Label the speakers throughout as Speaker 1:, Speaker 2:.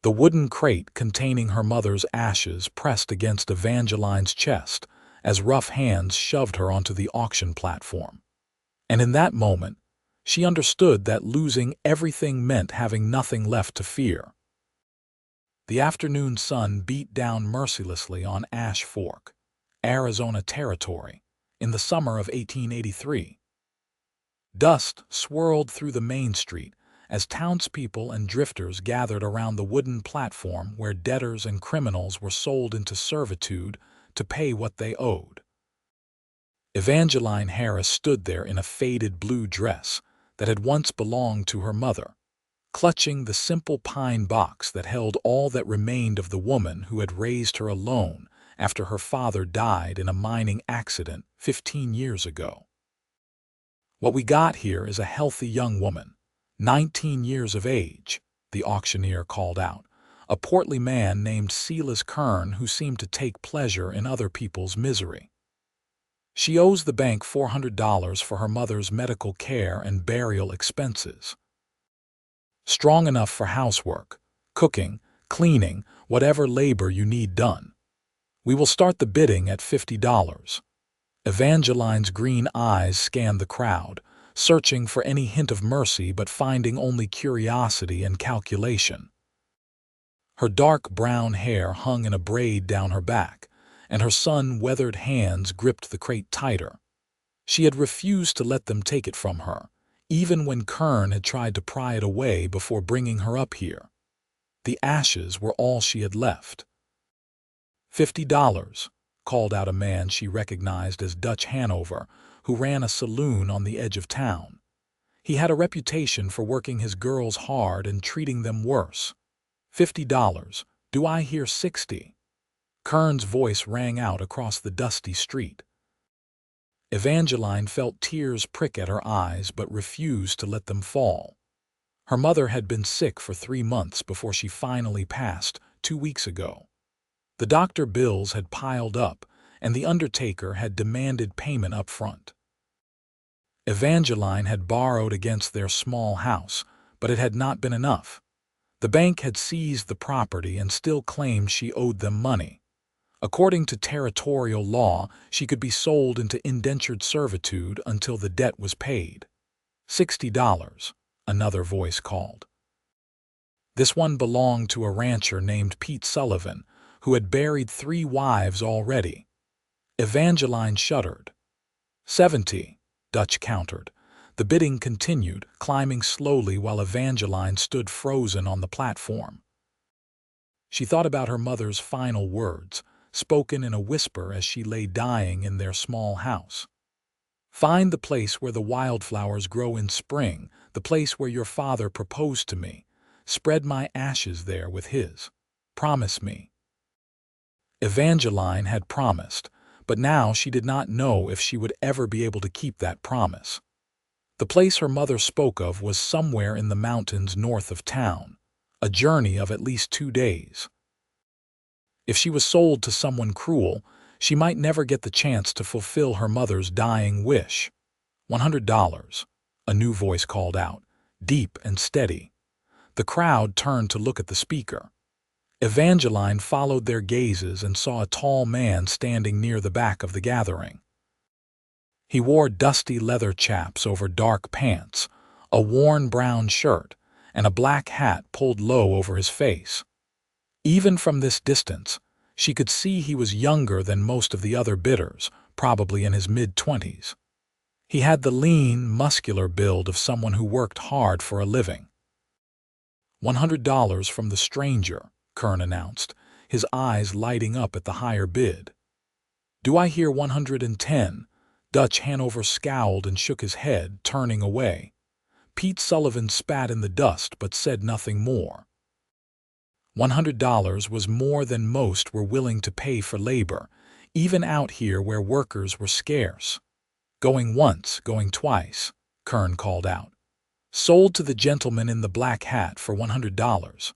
Speaker 1: the wooden crate containing her mother's ashes pressed against Evangeline's chest as rough hands shoved her onto the auction platform. And in that moment, she understood that losing everything meant having nothing left to fear. The afternoon sun beat down mercilessly on Ash Fork, Arizona Territory, in the summer of 1883. Dust swirled through the main street as townspeople and drifters gathered around the wooden platform where debtors and criminals were sold into servitude to pay what they owed. Evangeline Harris stood there in a faded blue dress that had once belonged to her mother, clutching the simple pine box that held all that remained of the woman who had raised her alone after her father died in a mining accident 15 years ago. "What we got here is a healthy young woman, 19 years of age," the auctioneer called out, a portly man named Silas Kern who seemed to take pleasure in other people's misery. "She owes the bank $400 for her mother's medical care and burial expenses. Strong enough for housework, cooking, cleaning, whatever labor you need done. We will start the bidding at $50. Evangeline's green eyes scanned the crowd, searching for any hint of mercy but finding only curiosity and calculation. Her dark brown hair hung in a braid down her back, and her sun-weathered hands gripped the crate tighter. She had refused to let them take it from her, even when Kern had tried to pry it away before bringing her up here. The ashes were all she had left. $50, called out a man she recognized as Dutch Hanover, who ran a saloon on the edge of town. He had a reputation for working his girls hard and treating them worse. $50, do I hear 60? Kern's voice rang out across the dusty street. Evangeline felt tears prick at her eyes but refused to let them fall. Her mother had been sick for 3 months before she finally passed 2 weeks ago. The doctor bills had piled up, and the undertaker had demanded payment up front. Evangeline had borrowed against their small house, but it had not been enough. The bank had seized the property and still claimed she owed them money. According to territorial law, she could be sold into indentured servitude until the debt was paid. $60, another voice called. This one belonged to a rancher named Pete Sullivan, who had buried 3 wives already. Evangeline shuddered. 70, Dutch countered. The bidding continued, climbing slowly while Evangeline stood frozen on the platform. She thought about her mother's final words, spoken in a whisper as she lay dying in their small house. "Find the place where the wildflowers grow in spring, the place where your father proposed to me. Spread my ashes there with his. Promise me." Evangeline had promised, but now she did not know if she would ever be able to keep that promise. The place her mother spoke of was somewhere in the mountains north of town, a journey of at least 2 days. If she was sold to someone cruel, she might never get the chance to fulfill her mother's dying wish. $100, a new voice called out, deep and steady. The crowd turned to look at the speaker. Evangeline followed their gazes and saw a tall man standing near the back of the gathering. He wore dusty leather chaps over dark pants, a worn brown shirt, and a black hat pulled low over his face. Even from this distance, she could see he was younger than most of the other bidders, probably in his mid-20s. He had the lean, muscular build of someone who worked hard for a living. $100 from the stranger, Kern announced, his eyes lighting up at the higher bid. "Do I hear 110? Dutch Hanover scowled and shook his head, turning away. Pete Sullivan spat in the dust but said nothing more. $100 was more than most were willing to pay for labor, even out here where workers were scarce. "Going once, going twice," Kern called out. "Sold to the gentleman in the black hat for $100.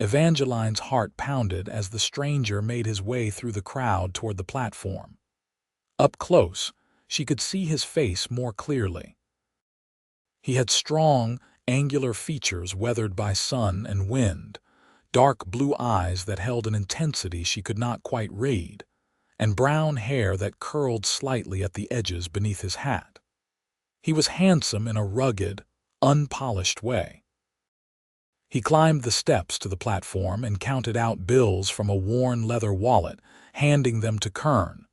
Speaker 1: Evangeline's heart pounded as the stranger made his way through the crowd toward the platform. Up close, she could see his face more clearly. He had strong, angular features weathered by sun and wind, dark blue eyes that held an intensity she could not quite read, and brown hair that curled slightly at the edges beneath his hat. He was handsome in a rugged, unpolished way. He climbed the steps to the platform and counted out bills from a worn leather wallet, handing them to Kern.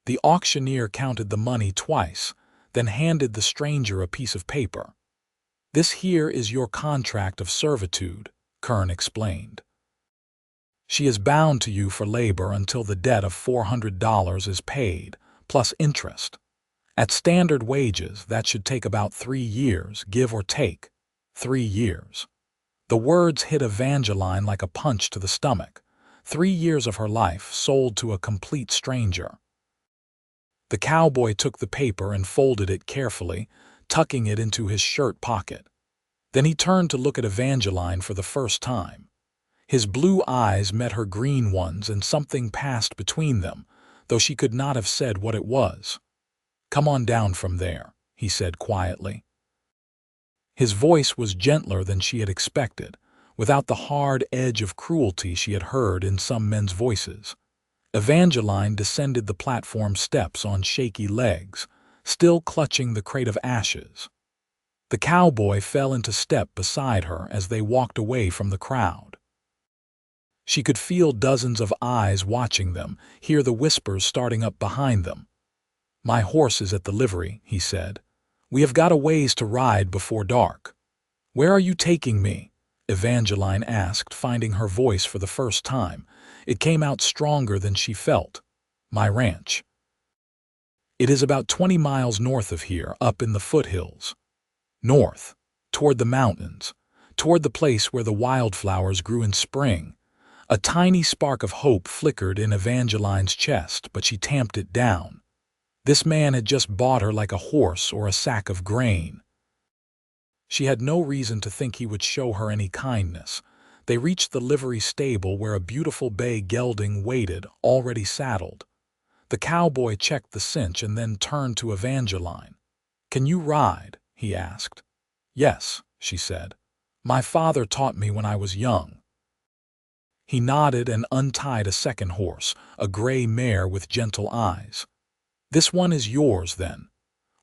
Speaker 1: The auctioneer counted the money twice, then handed the stranger a piece of paper. "This here is your contract of servitude," Kern explained. "She is bound to you for labor until the debt of $400 is paid, plus interest. At standard wages, that should take about 3 years, give or take. 3 years. The words hit Evangeline like a punch to the stomach. 3 years of her life sold to a complete stranger. The cowboy took the paper and folded it carefully, tucking it into his shirt pocket. Then he turned to look at Evangeline for the first time. His blue eyes met her green ones and something passed between them, though she could not have said what it was. "Come on down from there," he said quietly. His voice was gentler than she had expected, without the hard edge of cruelty she had heard in some men's voices. Evangeline descended the platform steps on shaky legs, still clutching the crate of ashes. The cowboy fell into step beside her as they walked away from the crowd. She could feel dozens of eyes watching them, hear the whispers starting up behind them. "My horse is at the livery," he said. "We have got a ways to ride before dark." "Where are you taking me?" Evangeline asked, finding her voice for the first time. It came out stronger than she felt. "My ranch. It is about 20 miles north of here, up in the foothills. North, toward the mountains, toward the place where the wildflowers grew in spring." A tiny spark of hope flickered in Evangeline's chest, but she tamped it down. This man had just bought her like a horse or a sack of grain. She had no reason to think he would show her any kindness. They reached the livery stable where a beautiful bay gelding waited, already saddled. The cowboy checked the cinch and then turned to Evangeline. "Can you ride?" he asked. "Yes," she said. "My father taught me when I was young." He nodded and untied a second horse, a gray mare with gentle eyes. "This one is yours, then.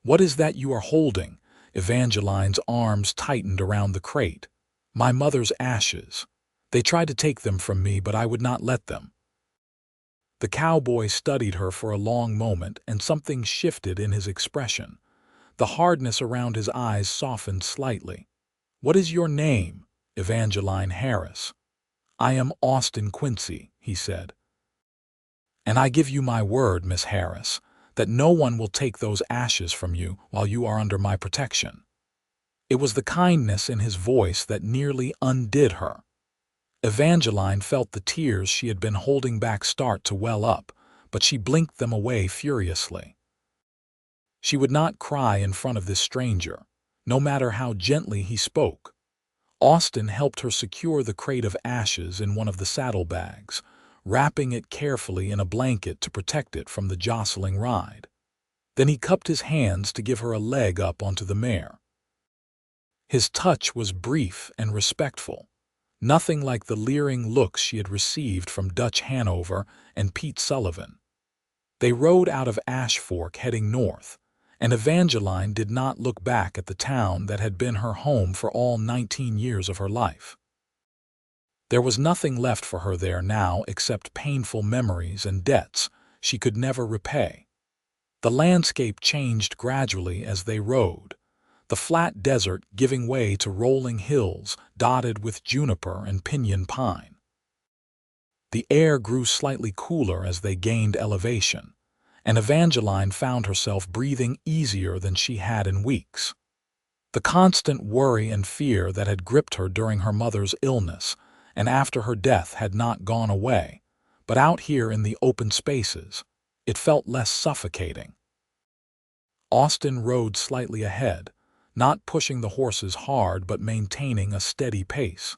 Speaker 1: What is that you are holding?" Evangeline's arms tightened around the crate. "My mother's ashes. They tried to take them from me, but I would not let them." The cowboy studied her for a long moment, and something shifted in his expression. The hardness around his eyes softened slightly. "What is your name?" "Evangeline Harris." "I am Austin Quincy," he said. "And I give you my word, Miss Harris, that no one will take those ashes from you while you are under my protection." It was the kindness in his voice that nearly undid her. Evangeline felt the tears she had been holding back start to well up, but she blinked them away furiously. She would not cry in front of this stranger, no matter how gently he spoke. Austin helped her secure the crate of ashes in one of the saddlebags, wrapping it carefully in a blanket to protect it from the jostling ride. Then he cupped his hands to give her a leg up onto the mare. His touch was brief and respectful, nothing like the leering looks she had received from Dutch Hanover and Pete Sullivan. They rode out of Ash Fork heading north, and Evangeline did not look back at the town that had been her home for all 19 years of her life. There was nothing left for her there now except painful memories and debts she could never repay. The landscape changed gradually as they rode, the flat desert giving way to rolling hills dotted with juniper and pinyon pine. The air grew slightly cooler as they gained elevation, and Evangeline found herself breathing easier than she had in weeks. The constant worry and fear that had gripped her during her mother's illness and after her death had not gone away, but out here in the open spaces, it felt less suffocating. Austin rode slightly ahead, not pushing the horses hard but maintaining a steady pace.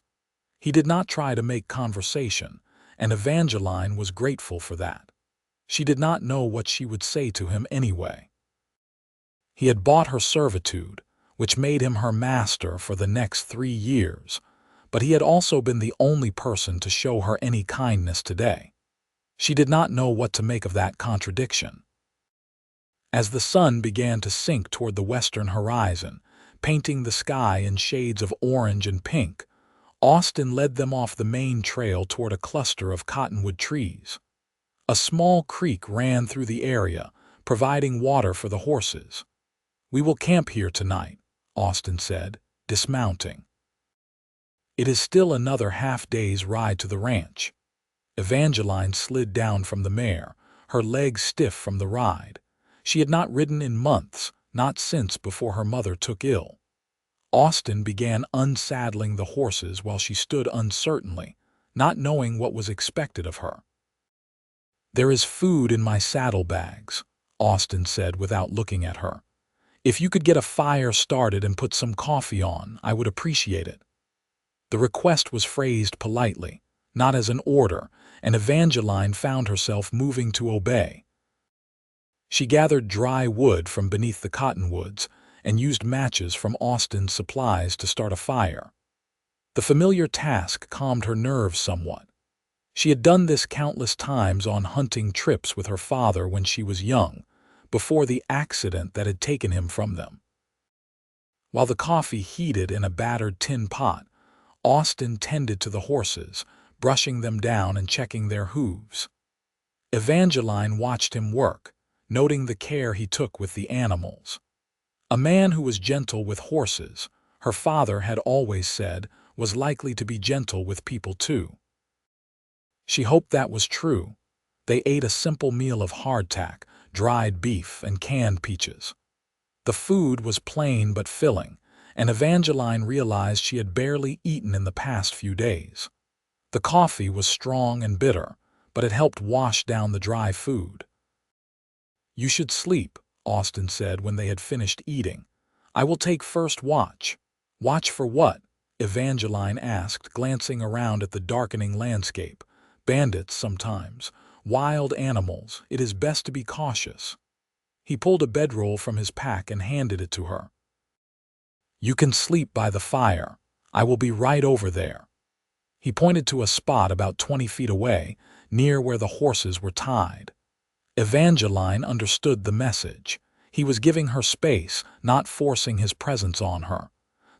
Speaker 1: He did not try to make conversation, and Evangeline was grateful for that. She did not know what she would say to him anyway. He had bought her servitude, which made him her master for the next 3 years, but he had also been the only person to show her any kindness today. She did not know what to make of that contradiction. As the sun began to sink toward the western horizon, painting the sky in shades of orange and pink, Austin led them off the main trail toward a cluster of cottonwood trees. A small creek ran through the area, providing water for the horses. "We will camp here tonight," Austin said, dismounting. "It is still another half-day's ride to the ranch." Evangeline slid down from the mare, her legs stiff from the ride. She had not ridden in months, not since before her mother took ill. Austin began unsaddling the horses while she stood uncertainly, not knowing what was expected of her. "There is food in my saddlebags," Austin said without looking at her. "If you could get a fire started and put some coffee on, I would appreciate it." The request was phrased politely, not as an order, and Evangeline found herself moving to obey. She gathered dry wood from beneath the cottonwoods and used matches from Austin's supplies to start a fire. The familiar task calmed her nerves somewhat. She had done this countless times on hunting trips with her father when she was young, before the accident that had taken him from them. While the coffee heated in a battered tin pot, Austin tended to the horses, brushing them down and checking their hooves. Evangeline watched him work, noting the care he took with the animals. A man who was gentle with horses, her father had always said, was likely to be gentle with people too. She hoped that was true. They ate a simple meal of hardtack, dried beef, and canned peaches. The food was plain but filling, and Evangeline realized she had barely eaten in the past few days. The coffee was strong and bitter, but it helped wash down the dry food. "You should sleep," Austin said when they had finished eating. "I will take first watch." "Watch for what?" Evangeline asked, glancing around at the darkening landscape. "Bandits sometimes. Wild animals. It is best to be cautious." He pulled a bedroll from his pack and handed it to her. "You can sleep by the fire. I will be right over there." He pointed to a spot about 20 feet away, near where the horses were tied. Evangeline understood the message. He was giving her space, not forcing his presence on her.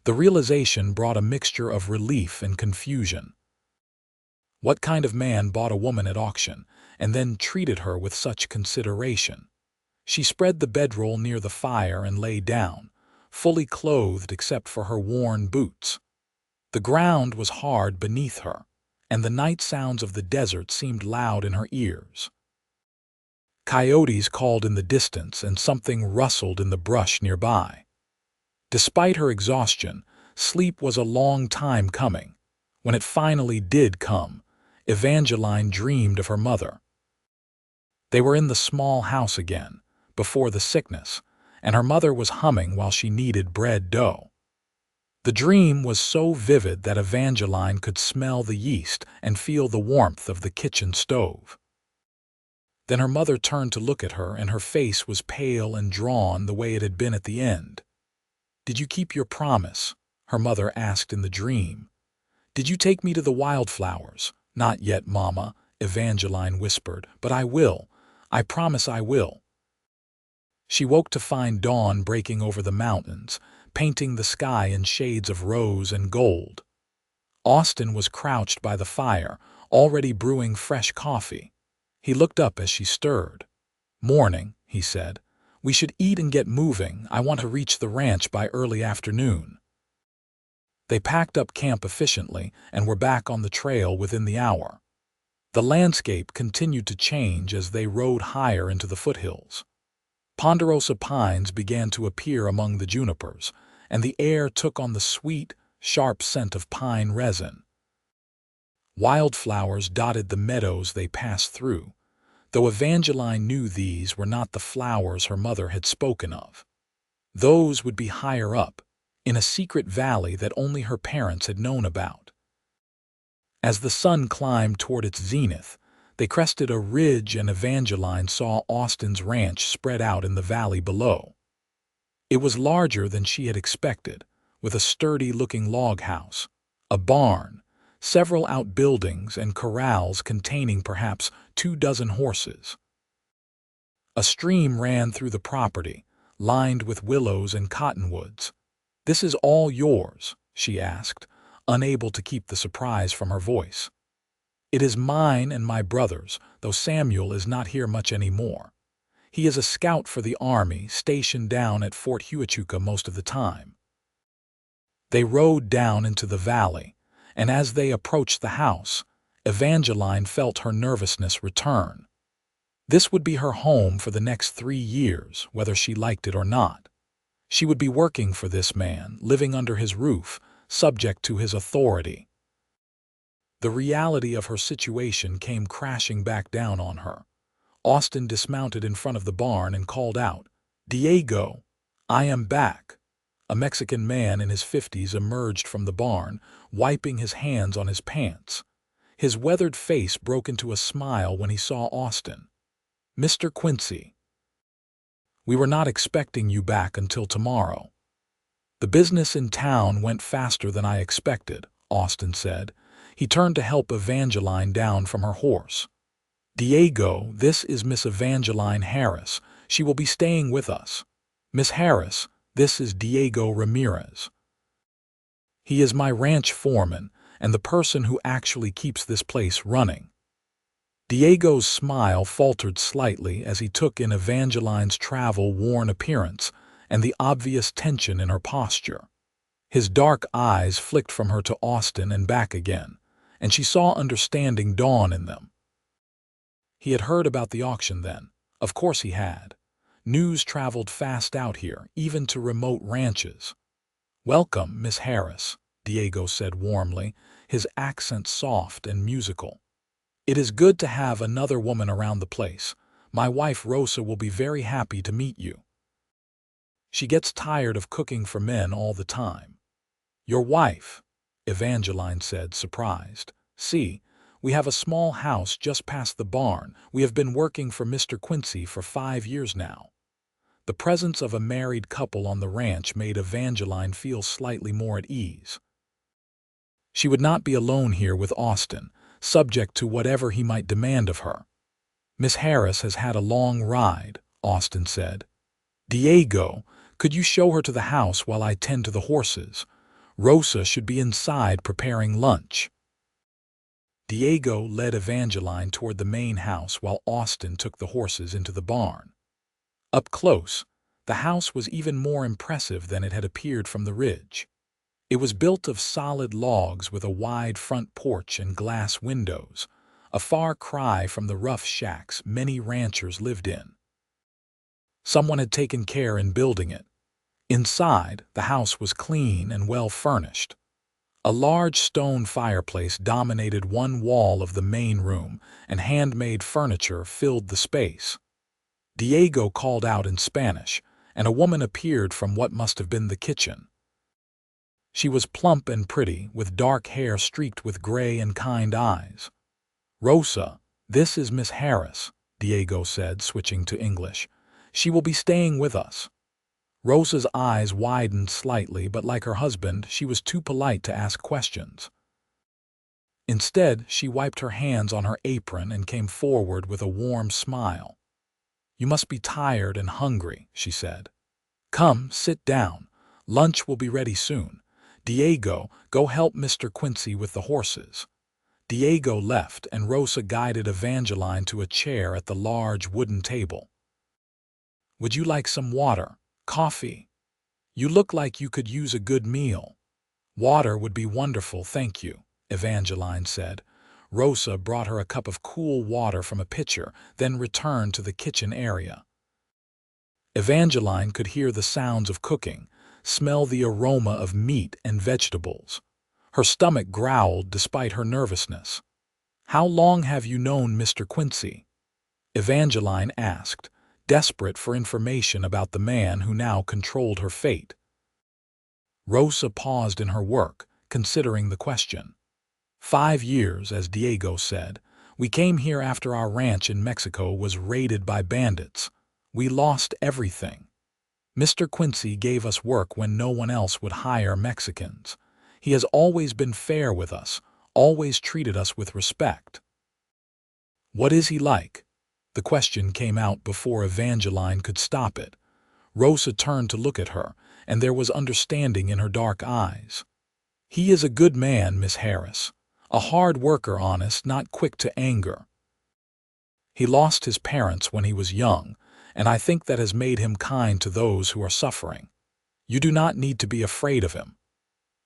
Speaker 1: The realization brought a mixture of relief and confusion. What kind of man bought a woman at auction and then treated her with such consideration? She spread the bedroll near the fire and lay down, fully clothed except for her worn boots. The ground was hard beneath her, and the night sounds of the desert seemed loud in her ears. Coyotes called in the distance and something rustled in the brush nearby. Despite her exhaustion, sleep was a long time coming. When it finally did come, Evangeline dreamed of her mother. They were in the small house again, before the sickness, and her mother was humming while she kneaded bread dough. The dream was so vivid that Evangeline could smell the yeast and feel the warmth of the kitchen stove. Then her mother turned to look at her, and her face was pale and drawn the way it had been at the end. "Did you keep your promise?" her mother asked in the dream. "Did you take me to the wildflowers?" "Not yet, Mama," Evangeline whispered, "but I will. I promise I will." She woke to find dawn breaking over the mountains, painting the sky in shades of rose and gold. Austin was crouched by the fire, already brewing fresh coffee. He looked up as she stirred. "Morning," he said. "We should eat and get moving. I want to reach the ranch by early afternoon." They packed up camp efficiently and were back on the trail within the hour. The landscape continued to change as they rode higher into the foothills. Ponderosa pines began to appear among the junipers, and the air took on the sweet, sharp scent of pine resin. Wildflowers dotted the meadows they passed through, though Evangeline knew these were not the flowers her mother had spoken of. Those would be higher up, in a secret valley that only her parents had known about. As the sun climbed toward its zenith, they crested a ridge and Evangeline saw Austin's ranch spread out in the valley below. It was larger than she had expected, with a sturdy-looking log house, A barn, several outbuildings and corrals containing perhaps 24 horses. A stream ran through the property, lined with willows and cottonwoods. "This is all yours?" she asked, unable to keep the surprise from her voice. "It is mine and my brother's, though Samuel is not here much anymore. He is a scout for the army stationed down at Fort Huachuca most of the time." They rode down into the valley, and as they approached the house, Evangeline felt her nervousness return. This would be her home for the next 3 years, whether she liked it or not. She would be working for this man, living under his roof, subject to his authority. The reality of her situation came crashing back down on her. Austin dismounted in front of the barn and called out, "Diego, I am back." A Mexican man in his 50s emerged from the barn, wiping his hands on his pants. His weathered face broke into a smile when he saw Austin. "Mr. Quincy, we were not expecting you back until tomorrow." "The business in town went faster than I expected," Austin said. He turned to help Evangeline down from her horse. "Diego, this is Miss Evangeline Harris. She will be staying with us. Miss Harris, this is Diego Ramirez. He is my ranch foreman and the person who actually keeps this place running." Diego's smile faltered slightly as he took in Evangeline's travel-worn appearance and the obvious tension in her posture. His dark eyes flicked from her to Austin and back again, and she saw understanding dawn in them. He had heard about the auction then. Of course he had. News traveled fast out here, even to remote ranches. "Welcome, Miss Harris," Diego said warmly, his accent soft and musical. "It is good to have another woman around the place. My wife Rosa will be very happy to meet you. She gets tired of cooking for men all the time." "Your wife?" Evangeline said, surprised. "See, we have a small house just past the barn. We have been working for Mr. Quincy for 5 years now." The presence of a married couple on the ranch made Evangeline feel slightly more at ease. She would not be alone here with Austin, subject to whatever he might demand of her. "Miss Harris has had a long ride," Austin said. "Diego, could you show her to the house while I tend to the horses? Rosa should be inside preparing lunch." Diego led Evangeline toward the main house while Austin took the horses into the barn. Up close, the house was even more impressive than it had appeared from the ridge. It was built of solid logs with a wide front porch and glass windows, a far cry from the rough shacks many ranchers lived in. Someone had taken care in building it. Inside, the house was clean and well furnished. A large stone fireplace dominated one wall of the main room, and handmade furniture filled the space. Diego called out in Spanish, and a woman appeared from what must have been the kitchen. She was plump and pretty, with dark hair streaked with gray and kind eyes. "Rosa, this is Miss Harris," Diego said, switching to English. "She will be staying with us." Rosa's eyes widened slightly, but like her husband, she was too polite to ask questions. Instead, she wiped her hands on her apron and came forward with a warm smile. "You must be tired and hungry," she said. "Come, sit down. Lunch will be ready soon. Diego, go help Mr. Quincy with the horses." Diego left, and Rosa guided Evangeline to a chair at the large wooden table. "Would you like some water? Coffee? You look like you could use a good meal." "Water would be wonderful, thank you," Evangeline said. Rosa brought her a cup of cool water from a pitcher, then returned to the kitchen area. Evangeline could hear the sounds of cooking, smell the aroma of meat and vegetables. Her stomach growled despite her nervousness. "How long have you known Mr. Quincy?" Evangeline asked, desperate for information about the man who now controlled her fate. Rosa paused in her work, considering the question. 5 years, as Diego said. We came here after our ranch in Mexico was raided by bandits. We lost everything. Mr. Quincy gave us work when no one else would hire Mexicans. He has always been fair with us, always treated us with respect." "What is he like?" The question came out before Evangeline could stop it. Rosa turned to look at her, and there was understanding in her dark eyes. "He is a good man, Miss Harris. A hard worker, honest, not quick to anger. He lost his parents when he was young, and I think that has made him kind to those who are suffering. You do not need to be afraid of him."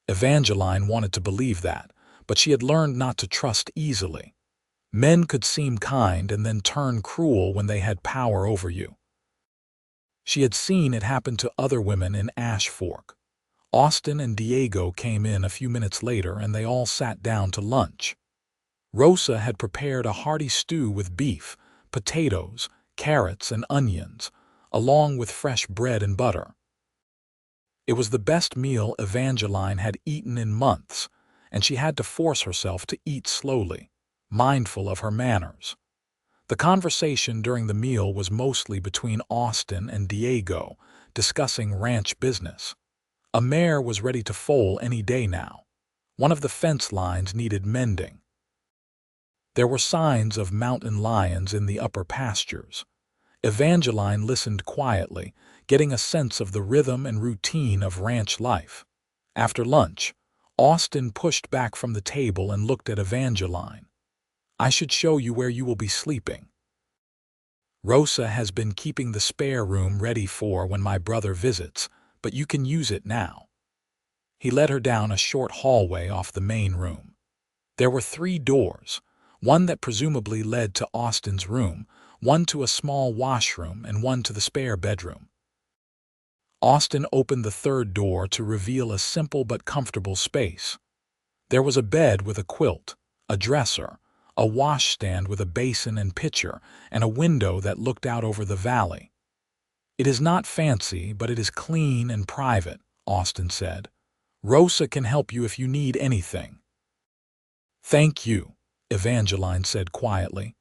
Speaker 1: Evangeline wanted to believe that, but she had learned not to trust easily. Men could seem kind and then turn cruel when they had power over you. She had seen it happen to other women in Ash Fork. Austin and Diego came in a few minutes later, and they all sat down to lunch. Rosa had prepared a hearty stew with beef, potatoes, carrots, and onions, along with fresh bread and butter. It was the best meal Evangeline had eaten in months, and she had to force herself to eat slowly, mindful of her manners. The conversation during the meal was mostly between Austin and Diego, discussing ranch business. A mare was ready to foal any day now. One of the fence lines needed mending. There were signs of mountain lions in the upper pastures. Evangeline listened quietly, getting a sense of the rhythm and routine of ranch life. After lunch, Austin pushed back from the table and looked at Evangeline. "I should show you where you will be sleeping. Rosa has been keeping the spare room ready for when my brother visits, but you can use it now." He led her down a short hallway off the main room. There were 3 doors, one that presumably led to Austin's room, one to a small washroom, and one to the spare bedroom. Austin opened the 3rd door to reveal a simple but comfortable space. There was a bed with a quilt, a dresser, a washstand with a basin and pitcher, and a window that looked out over the valley. "It is not fancy, but it is clean and private," Austin said. "Rosa can help you if you need anything." "Thank you," Evangeline said quietly.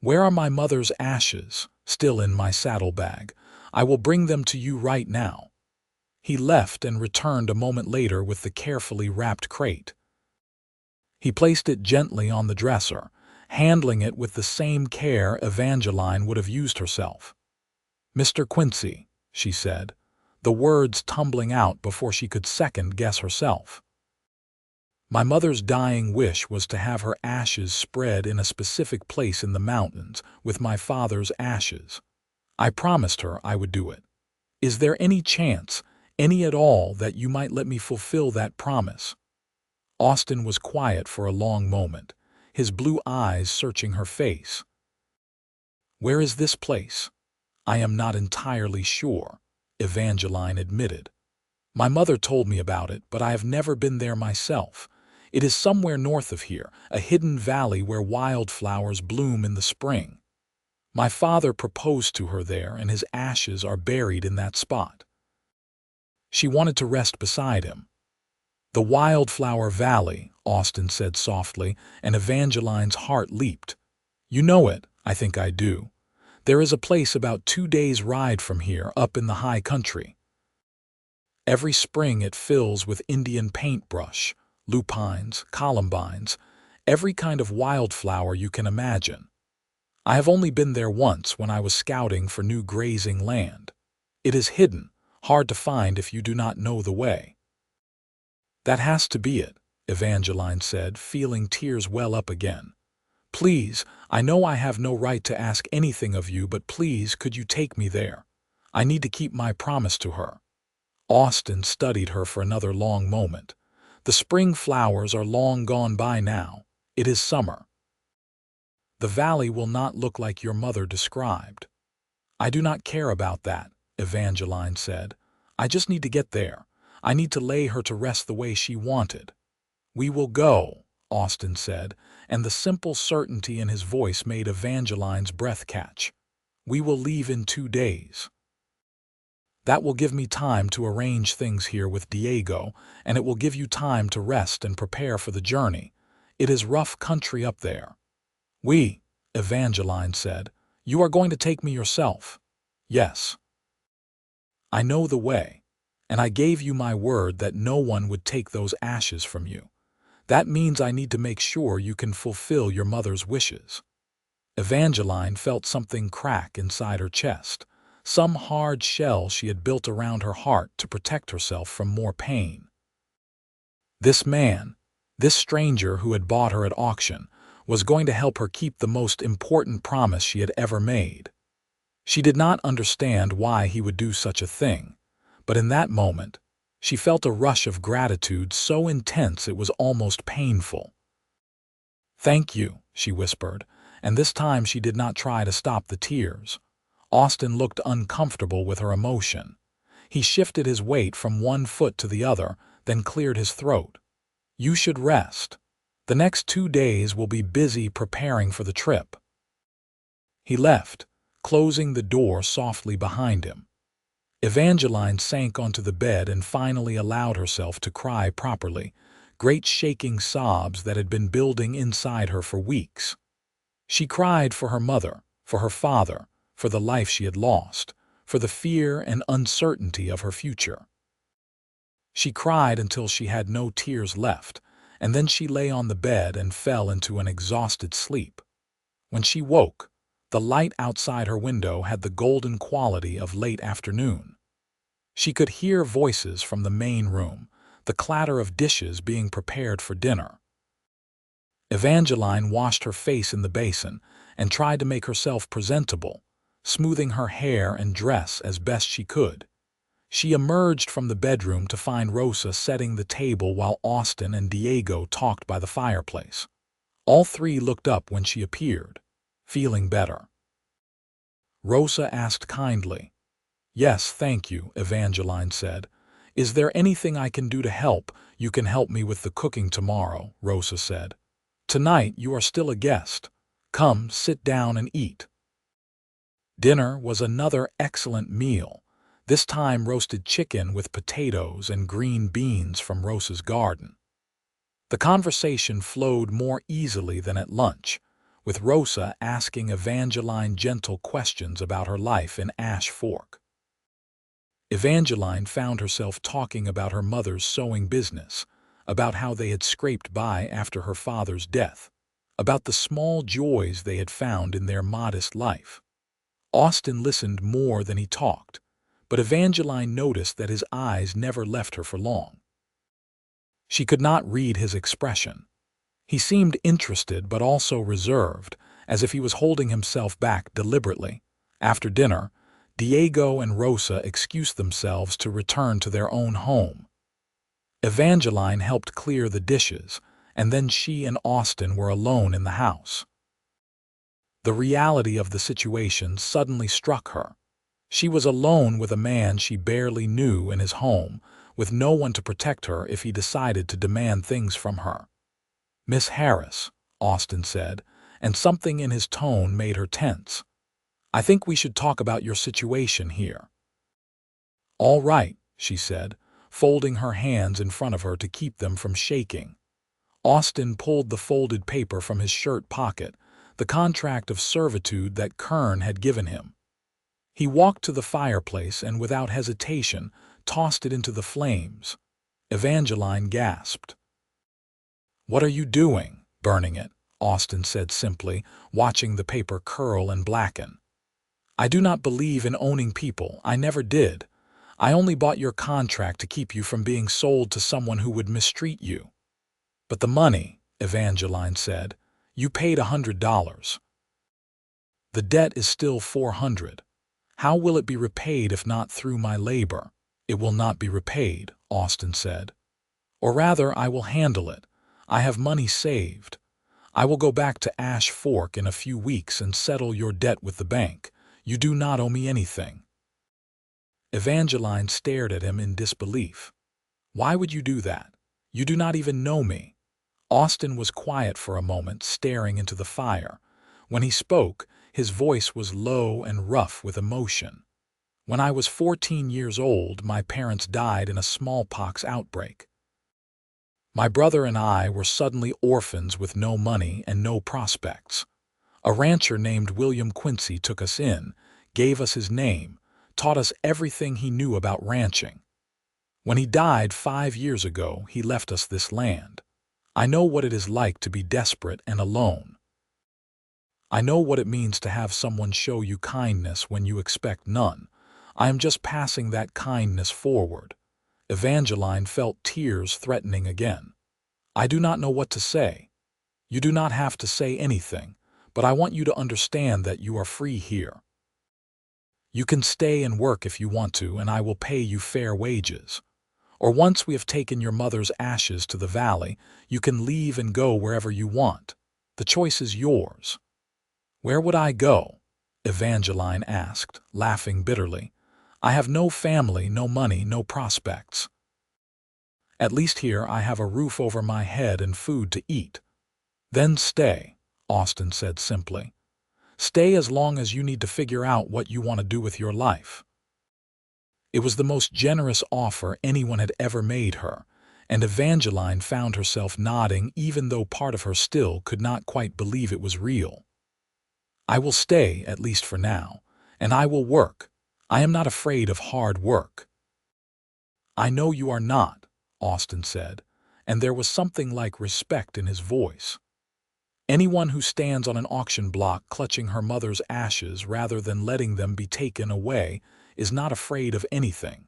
Speaker 1: "Where are my mother's ashes?" "Still in my saddlebag. I will bring them to you right now." He left and returned a moment later with the carefully wrapped crate. He placed it gently on the dresser, handling it with the same care Evangeline would have used herself. "Mr. Quincy," she said, the words tumbling out before she could second-guess herself. "My mother's dying wish was to have her ashes spread in a specific place in the mountains with my father's ashes. I promised her I would do it. Is there any chance, any at all, that you might let me fulfill that promise?" Austin was quiet for a long moment, his blue eyes searching her face. "Where is this place?" "I am not entirely sure," Evangeline admitted. "My mother told me about it, but I have never been there myself. It is somewhere north of here, a hidden valley where wildflowers bloom in the spring. My father proposed to her there, and his ashes are buried in that spot." She wanted to rest beside him. "The Wildflower Valley," Austin said softly, and Evangeline's heart leaped. "You know it." "I think I do. There is a place about 2 days' ride from here, up in the high country. Every spring it fills with Indian paintbrush, lupines, columbines, every kind of wildflower you can imagine. I have only been there once when I was scouting for new grazing land. It is hidden, hard to find if you do not know the way." "That has to be it," Evangeline said, feeling tears well up again. "Please, I know I have no right to ask anything of you, but please could you take me there? I need to keep my promise to her." Austin studied her for another long moment. "The spring flowers are long gone by now. It is summer. The valley will not look like your mother described." "I do not care about that," Evangeline said. "I just need to get there. I need to lay her to rest the way she wanted." "We will go," Austin said, and the simple certainty in his voice made Evangeline's breath catch. "We will leave in 2 days. That will give me time to arrange things here with Diego, and it will give you time to rest and prepare for the journey. It is rough country up there." "We," Evangeline said. "You are going to take me yourself?" "Yes. I know the way." And I gave you my word that no one would take those ashes from you. That means I need to make sure you can fulfill your mother's wishes." Evangeline felt something crack inside her chest, some hard shell she had built around her heart to protect herself from more pain. This man, this stranger who had bought her at auction, was going to help her keep the most important promise she had ever made. She did not understand why he would do such a thing, but in that moment, she felt a rush of gratitude so intense it was almost painful. "Thank you," she whispered, and this time she did not try to stop the tears. Austin looked uncomfortable with her emotion. He shifted his weight from one foot to the other, then cleared his throat. "You should rest. The next 2 days will be busy preparing for the trip." He left, closing the door softly behind him. Evangeline sank onto the bed and finally allowed herself to cry properly, great shaking sobs that had been building inside her for weeks. She cried for her mother, for her father, for the life she had lost, for the fear and uncertainty of her future. She cried until she had no tears left, and then she lay on the bed and fell into an exhausted sleep. When she woke, the light outside her window had the golden quality of late afternoon. She could hear voices from the main room, the clatter of dishes being prepared for dinner. Evangeline washed her face in the basin and tried to make herself presentable, smoothing her hair and dress as best she could. She emerged from the bedroom to find Rosa setting the table while Austin and Diego talked by the fireplace. All three looked up when she appeared, feeling better. Rosa asked kindly. "Yes, thank you," Evangeline said. "Is there anything I can do to help?" "You can help me with the cooking tomorrow," Rosa said. "Tonight you are still a guest. Come, sit down and eat." Dinner was another excellent meal, this time roasted chicken with potatoes and green beans from Rosa's garden. The conversation flowed more easily than at lunch, with Rosa asking Evangeline gentle questions about her life in Ash Fork. Evangeline found herself talking about her mother's sewing business, about how they had scraped by after her father's death, about the small joys they had found in their modest life. Austin listened more than he talked, but Evangeline noticed that his eyes never left her for long. She could not read his expression. He seemed interested but also reserved, as if he was holding himself back deliberately. After dinner, Diego and Rosa excused themselves to return to their own home. Evangeline helped clear the dishes, and then she and Austin were alone in the house. The reality of the situation suddenly struck her. She was alone with a man she barely knew in his home, with no one to protect her if he decided to demand things from her. "Miss Harris," Austin said, and something in his tone made her tense. "I think we should talk about your situation here." "All right," she said, folding her hands in front of her to keep them from shaking. Austin pulled the folded paper from his shirt pocket, the contract of servitude that Kern had given him. He walked to the fireplace and without hesitation tossed it into the flames. Evangeline gasped. "What are you doing, burning it?" Austin said simply, watching the paper curl and blacken. "I do not believe in owning people. I never did. I only bought your contract to keep you from being sold to someone who would mistreat you." "But the money," Evangeline said. "You paid $100. The debt is still $400. How will it be repaid if not through my labor?" "It will not be repaid," Austin said. "Or rather, I will handle it. I have money saved. I will go back to Ash Fork in a few weeks and settle your debt with the bank. You do not owe me anything." Evangeline stared at him in disbelief. "Why would you do that? You do not even know me." Austin was quiet for a moment, staring into the fire. When he spoke, his voice was low and rough with emotion. "When I was 14 years old, my parents died in a smallpox outbreak. My brother and I were suddenly orphans with no money and no prospects. A rancher named William Quincy took us in, gave us his name, taught us everything he knew about ranching. When he died 5 years ago, he left us this land. I know what it is like to be desperate and alone. I know what it means to have someone show you kindness when you expect none. I am just passing that kindness forward." Evangeline felt tears threatening again. "I do not know what to say. You do not have to say anything, but I want you to understand that you are free here. You can stay and work if you want to, and I will pay you fair wages. Or once we have taken your mother's ashes to the valley, you can leave and go wherever you want. The choice is yours." "Where would I go?" Evangeline asked, laughing bitterly. "I have no family, no money, no prospects. At least here I have a roof over my head and food to eat." "Then stay," Austin said simply. "Stay as long as you need to figure out what you want to do with your life." It was the most generous offer anyone had ever made her, and Evangeline found herself nodding even though part of her still could not quite believe it was real. "I will stay, at least for now, and I will work. I am not afraid of hard work." "I know you are not," Austin said, and there was something like respect in his voice. "Anyone who stands on an auction block clutching her mother's ashes rather than letting them be taken away is not afraid of anything."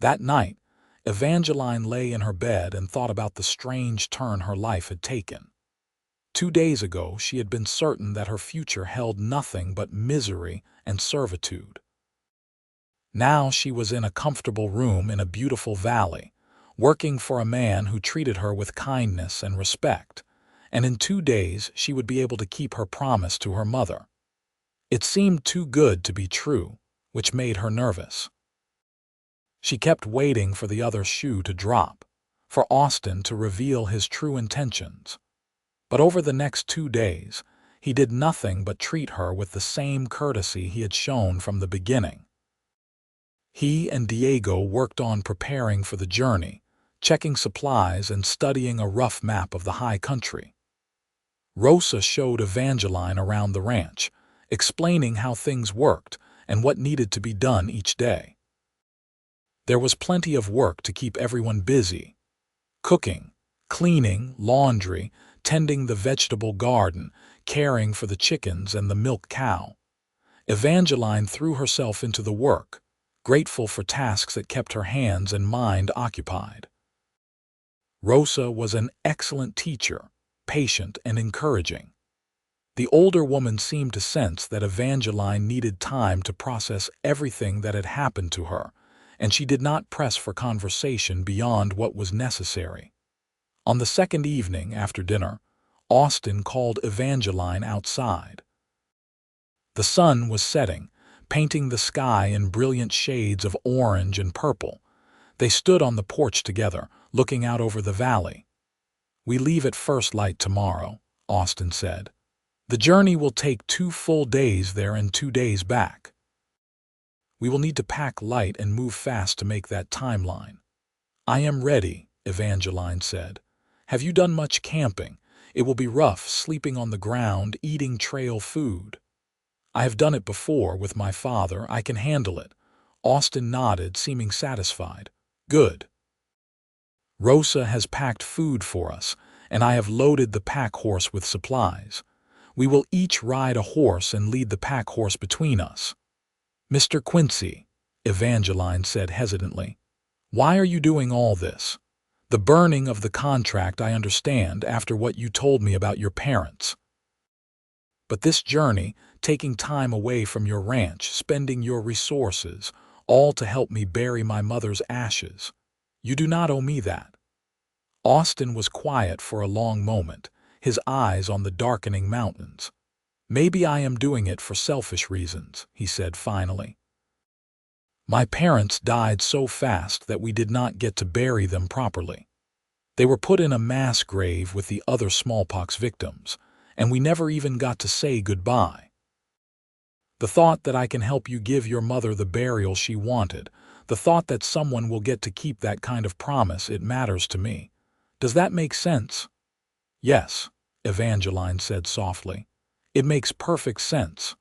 Speaker 1: That night, Evangeline lay in her bed and thought about the strange turn her life had taken. 2 days ago, she had been certain that her future held nothing but misery and servitude. Now she was in a comfortable room in a beautiful valley, working for a man who treated her with kindness and respect, and in 2 days she would be able to keep her promise to her mother. It seemed too good to be true, which made her nervous. She kept waiting for the other shoe to drop, for Austin to reveal his true intentions. But over the next 2 days, he did nothing but treat her with the same courtesy he had shown from the beginning. He and Diego worked on preparing for the journey, checking supplies and studying a rough map of the high country. Rosa showed Evangeline around the ranch, explaining how things worked and what needed to be done each day. There was plenty of work to keep everyone busy: cooking, cleaning, laundry, tending the vegetable garden, caring for the chickens and the milk cow. Evangeline threw herself into the work, grateful for tasks that kept her hands and mind occupied. Rosa was an excellent teacher, patient and encouraging. The older woman seemed to sense that Evangeline needed time to process everything that had happened to her, and she did not press for conversation beyond what was necessary. On the second evening after dinner, Austin called Evangeline outside. The sun was setting, painting the sky in brilliant shades of orange and purple. They stood on the porch together, looking out over the valley. "We leave at first light tomorrow," Austin said. "The journey will take 2 full days there and 2 days back. We will need to pack light and move fast to make that timeline." "I am ready," Evangeline said. "Have you done much camping? It will be rough sleeping on the ground, eating trail food." "I have done it before with my father. I can handle it." Austin nodded, seeming satisfied. "Good. Rosa has packed food for us, and I have loaded the pack horse with supplies. We will each ride a horse and lead the pack horse between us." "Mr. Quincy," Evangeline said hesitantly, "why are you doing all this? The burning of the contract I understand after what you told me about your parents. But this journey, taking time away from your ranch, spending your resources, all to help me bury my mother's ashes. You do not owe me that." Austin was quiet for a long moment, his eyes on the darkening mountains. "Maybe I am doing it for selfish reasons," he said finally. "My parents died so fast that we did not get to bury them properly. They were put in a mass grave with the other smallpox victims, and we never even got to say goodbye. The thought that I can help you give your mother the burial she wanted, the thought that someone will get to keep that kind of promise, it matters to me. Does that make sense?" "Yes," Evangeline said softly. "It makes perfect sense."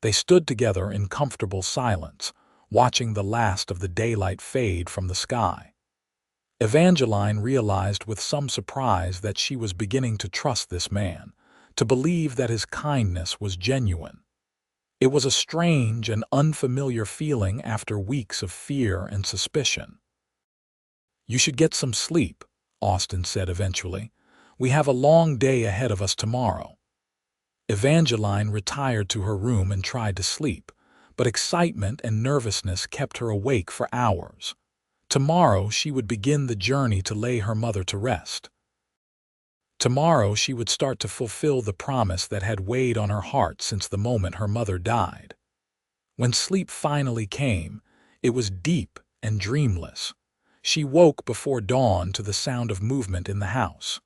Speaker 1: They stood together in comfortable silence, watching the last of the daylight fade from the sky. Evangeline realized with some surprise that she was beginning to trust this man, to believe that his kindness was genuine. It was a strange and unfamiliar feeling after weeks of fear and suspicion. "You should get some sleep," Austin said eventually. "We have a long day ahead of us tomorrow." Evangeline retired to her room and tried to sleep, but excitement and nervousness kept her awake for hours. Tomorrow she would begin the journey to lay her mother to rest. Tomorrow she would start to fulfill the promise that had weighed on her heart since the moment her mother died. When sleep finally came, it was deep and dreamless. She woke before dawn to the sound of movement in the house.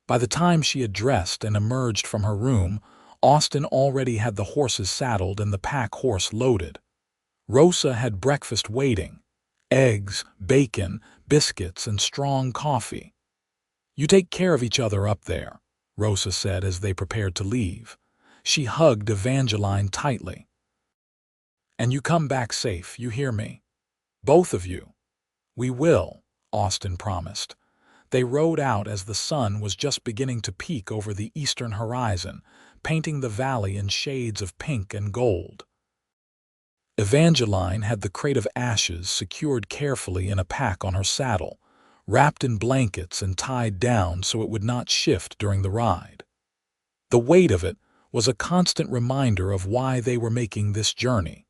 Speaker 1: By the time she had dressed and emerged from her room, Austin already had the horses saddled and the pack horse loaded. Rosa had breakfast waiting: eggs, bacon, biscuits, and strong coffee. "You take care of each other up there," Rosa said as they prepared to leave. She hugged Evangeline tightly. "And you come back safe, you hear me? Both of you." "We will," Austin promised. They rode out as the sun was just beginning to peek over the eastern horizon, painting the valley in shades of pink and gold. Evangeline had the crate of ashes secured carefully in a pack on her saddle, wrapped in blankets and tied down so it would not shift during the ride. The weight of it was a constant reminder of why they were making this journey.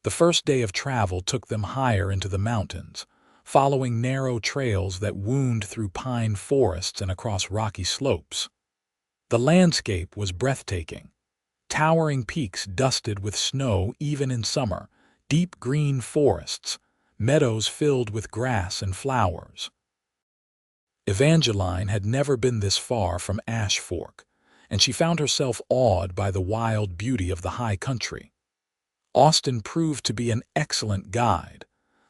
Speaker 1: The first day of travel took them higher into the mountains, following narrow trails that wound through pine forests and across rocky slopes. The landscape was breathtaking. Towering peaks dusted with snow even in summer, deep green forests, meadows filled with grass and flowers. Evangeline had never been this far from Ash Fork, and she found herself awed by the wild beauty of the high country. Austin proved to be an excellent guide,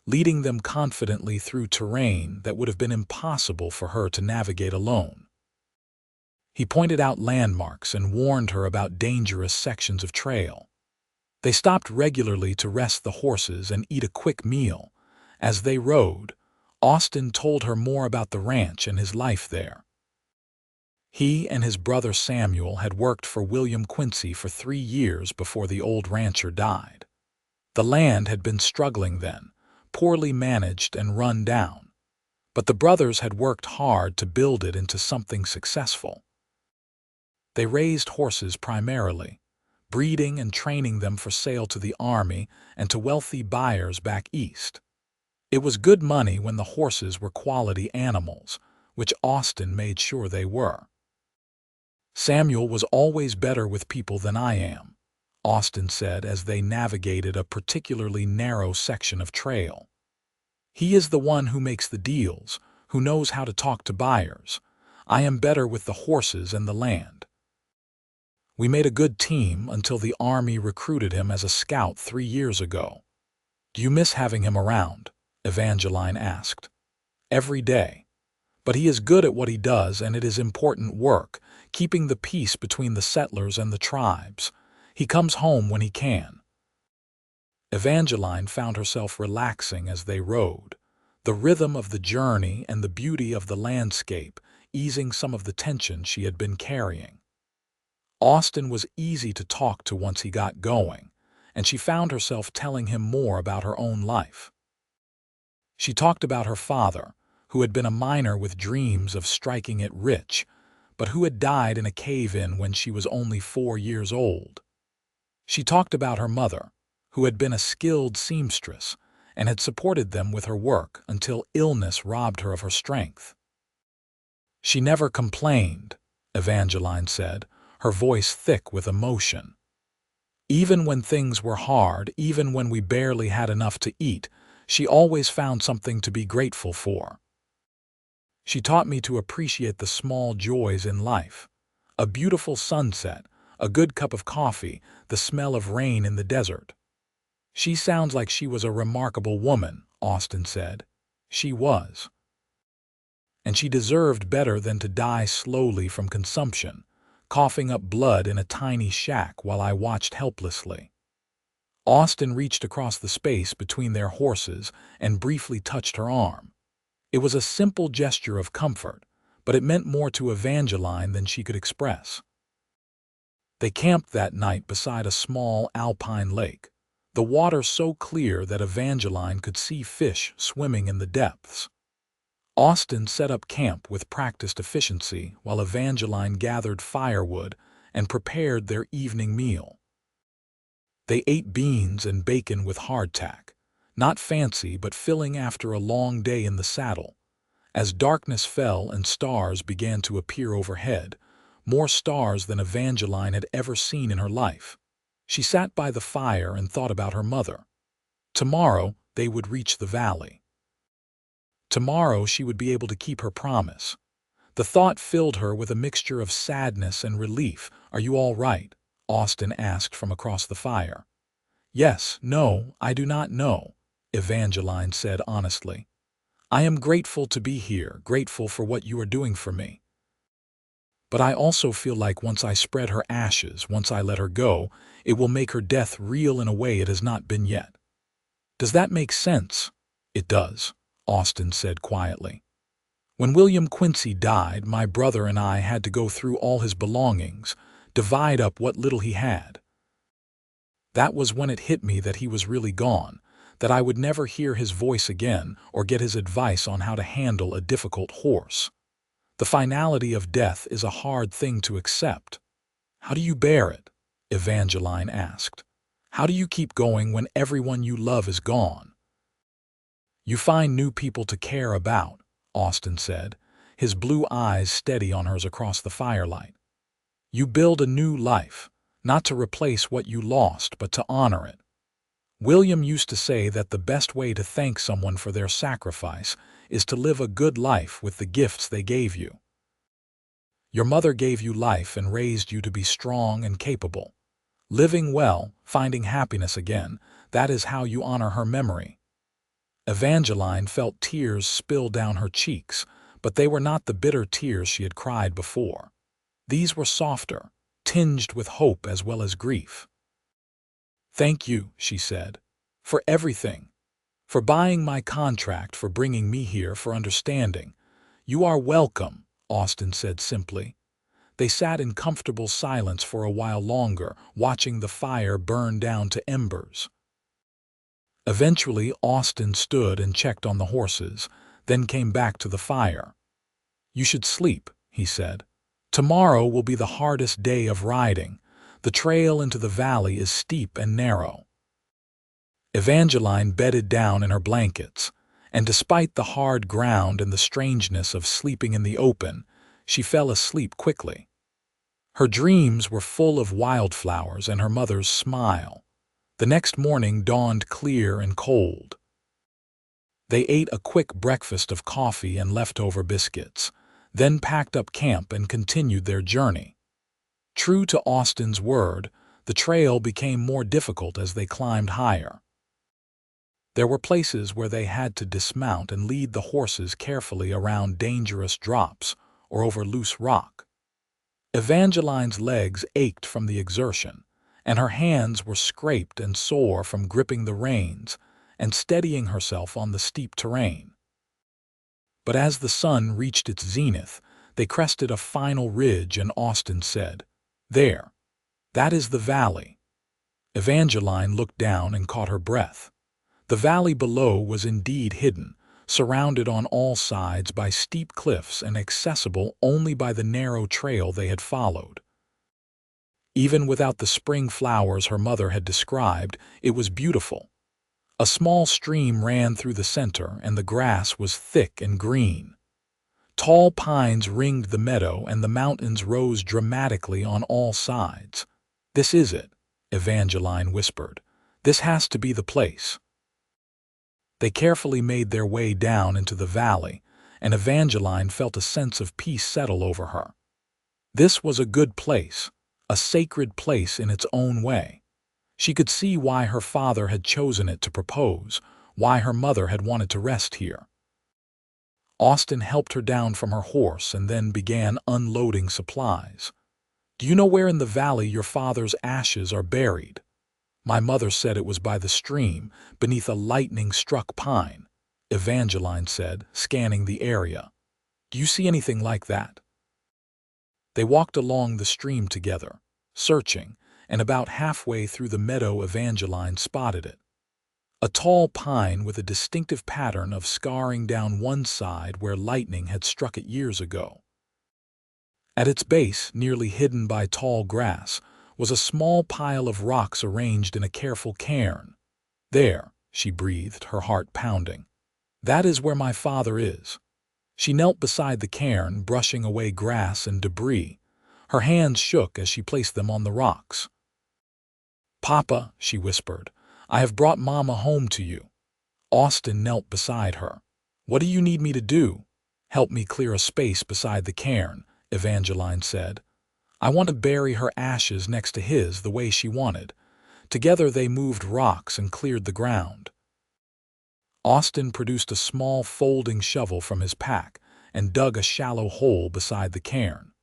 Speaker 1: leading them confidently through terrain that would have been impossible for her to navigate alone. He pointed out landmarks and warned her about dangerous sections of trail. They stopped regularly to rest the horses and eat a quick meal. As they rode, Austin told her more about the ranch and his life there. He and his brother Samuel had worked for William Quincy for 3 years before the old rancher died. The land had been struggling then, poorly managed and run down, but the brothers had worked hard to build it into something successful. They raised horses primarily, breeding and training them for sale to the army and to wealthy buyers back east. It was good money when the horses were quality animals, which Austin made sure they were. "Samuel was always better with people than I am," Austin said as they navigated a particularly narrow section of trail. "He is the one who makes the deals, who knows how to talk to buyers. I am better with the horses and the land." "We made a good team until the army recruited him as a scout 3 years ago. Do you miss having him around?" Evangeline asked. "Every day. But he is good at what he does, and it is important work, keeping the peace between the settlers and the tribes. He comes home when he can." Evangeline found herself relaxing as they rode, the rhythm of the journey and the beauty of the landscape easing some of the tension she had been carrying. Austin was easy to talk to once he got going, and she found herself telling him more about her own life. She talked about her father, who had been a miner with dreams of striking it rich, but who had died in a cave-in when she was only 4 years old. She talked about her mother, who had been a skilled seamstress and had supported them with her work until illness robbed her of her strength. "She never complained," Evangeline said, her voice thick with emotion. "Even when things were hard, even when we barely had enough to eat, she always found something to be grateful for. She taught me to appreciate the small joys in life: a beautiful sunset, a good cup of coffee, the smell of rain in the desert." "She sounds like she was a remarkable woman," Austin said. "She was. And she deserved better than to die slowly from consumption, coughing up blood in a tiny shack while I watched helplessly." Austin reached across the space between their horses and briefly touched her arm. It was a simple gesture of comfort, but it meant more to Evangeline than she could express. They camped that night beside a small alpine lake, the water so clear that Evangeline could see fish swimming in the depths. Austin set up camp with practiced efficiency while Evangeline gathered firewood and prepared their evening meal. They ate beans and bacon with hardtack, not fancy but filling after a long day in the saddle. As darkness fell and stars began to appear overhead, more stars than Evangeline had ever seen in her life, she sat by the fire and thought about her mother. Tomorrow they would reach the valley. Tomorrow she would be able to keep her promise. The thought filled her with a mixture of sadness and relief. "Are you all right?" Austin asked from across the fire. "Yes, no, I do not know," Evangeline said honestly. "I am grateful to be here, grateful for what you are doing for me. But I also feel like once I spread her ashes, once I let her go, it will make her death real in a way it has not been yet." "Does that make sense?" "It does," Austin said quietly. "When William Quincy died, my brother and I had to go through all his belongings, divide up what little he had. That was when it hit me that he was really gone, that I would never hear his voice again or get his advice on how to handle a difficult horse. The finality of death is a hard thing to accept." "How do you bear it?" Evangeline asked. "How do you keep going when everyone you love is gone?" "You find new people to care about," Austin said, his blue eyes steady on hers across the firelight. "You build a new life, not to replace what you lost, but to honor it. William used to say that the best way to thank someone for their sacrifice is to live a good life with the gifts they gave you. Your mother gave you life and raised you to be strong and capable. Living well, finding happiness again, that is how you honor her memory." Evangeline felt tears spill down her cheeks, but they were not the bitter tears she had cried before. These were softer, tinged with hope as well as grief. "Thank you," she said, "for everything. For buying my contract, for bringing me here, for understanding." "You are welcome," Austin said simply. They sat in comfortable silence for a while longer, watching the fire burn down to embers. Eventually, Austin stood and checked on the horses, then came back to the fire. "You should sleep," he said. "Tomorrow will be the hardest day of riding. The trail into the valley is steep and narrow." Evangeline bedded down in her blankets, and despite the hard ground and the strangeness of sleeping in the open, she fell asleep quickly. Her dreams were full of wildflowers and her mother's smile. The next morning dawned clear and cold. They ate a quick breakfast of coffee and leftover biscuits, then packed up camp and continued their journey. True to Austin's word, the trail became more difficult as they climbed higher. There were places where they had to dismount and lead the horses carefully around dangerous drops or over loose rock. Evangeline's legs ached from the exertion, and her hands were scraped and sore from gripping the reins and steadying herself on the steep terrain. But as the sun reached its zenith, they crested a final ridge and Austin said, "There, that is the valley." Evangeline looked down and caught her breath. The valley below was indeed hidden, surrounded on all sides by steep cliffs and accessible only by the narrow trail they had followed. Even without the spring flowers her mother had described, it was beautiful. A small stream ran through the center, and the grass was thick and green. Tall pines ringed the meadow, and the mountains rose dramatically on all sides. "This is it," Evangeline whispered. "This has to be the place." They carefully made their way down into the valley, and Evangeline felt a sense of peace settle over her. This was a good place, a sacred place in its own way. She could see why her father had chosen it to propose, why her mother had wanted to rest here. Austin helped her down from her horse and then began unloading supplies. "Do you know where in the valley your father's ashes are buried?" My mother said it was by the stream, beneath a lightning-struck pine, Evangeline said, scanning the area. Do you see anything like that? They walked along the stream together, searching, and about halfway through the meadow Evangeline spotted it. A tall pine with a distinctive pattern of scarring down one side where lightning had struck it years ago. At its base, nearly hidden by tall grass, was a small pile of rocks arranged in a careful cairn. There, she breathed, her heart pounding. That is where my father is. She knelt beside the cairn, brushing away grass and debris. Her hands shook as she placed them on the rocks. "Papa," she whispered, "I have brought Mama home to you." Austin knelt beside her. "What do you need me to do?" "Help me clear a space beside the cairn," Evangeline said. "I want to bury her ashes next to his the way she wanted." Together they moved rocks and cleared the ground. Austin produced a small folding shovel from his pack and dug a shallow hole beside the cairn.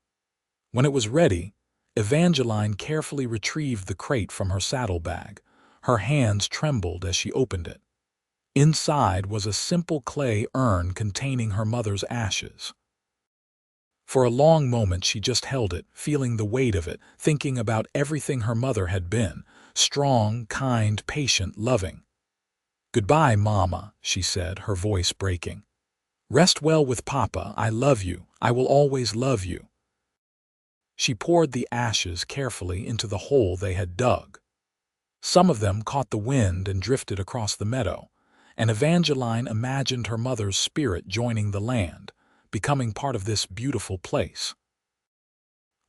Speaker 1: When it was ready, Evangeline carefully retrieved the crate from her saddlebag. Her hands trembled as she opened it. Inside was a simple clay urn containing her mother's ashes. For a long moment she just held it, feeling the weight of it, thinking about everything her mother had been: strong, kind, patient, loving. "Goodbye, Mama," she said, her voice breaking. "Rest well with Papa. I love you. I will always love you." She poured the ashes carefully into the hole they had dug. Some of them caught the wind and drifted across the meadow, and Evangeline imagined her mother's spirit joining the land, becoming part of this beautiful place.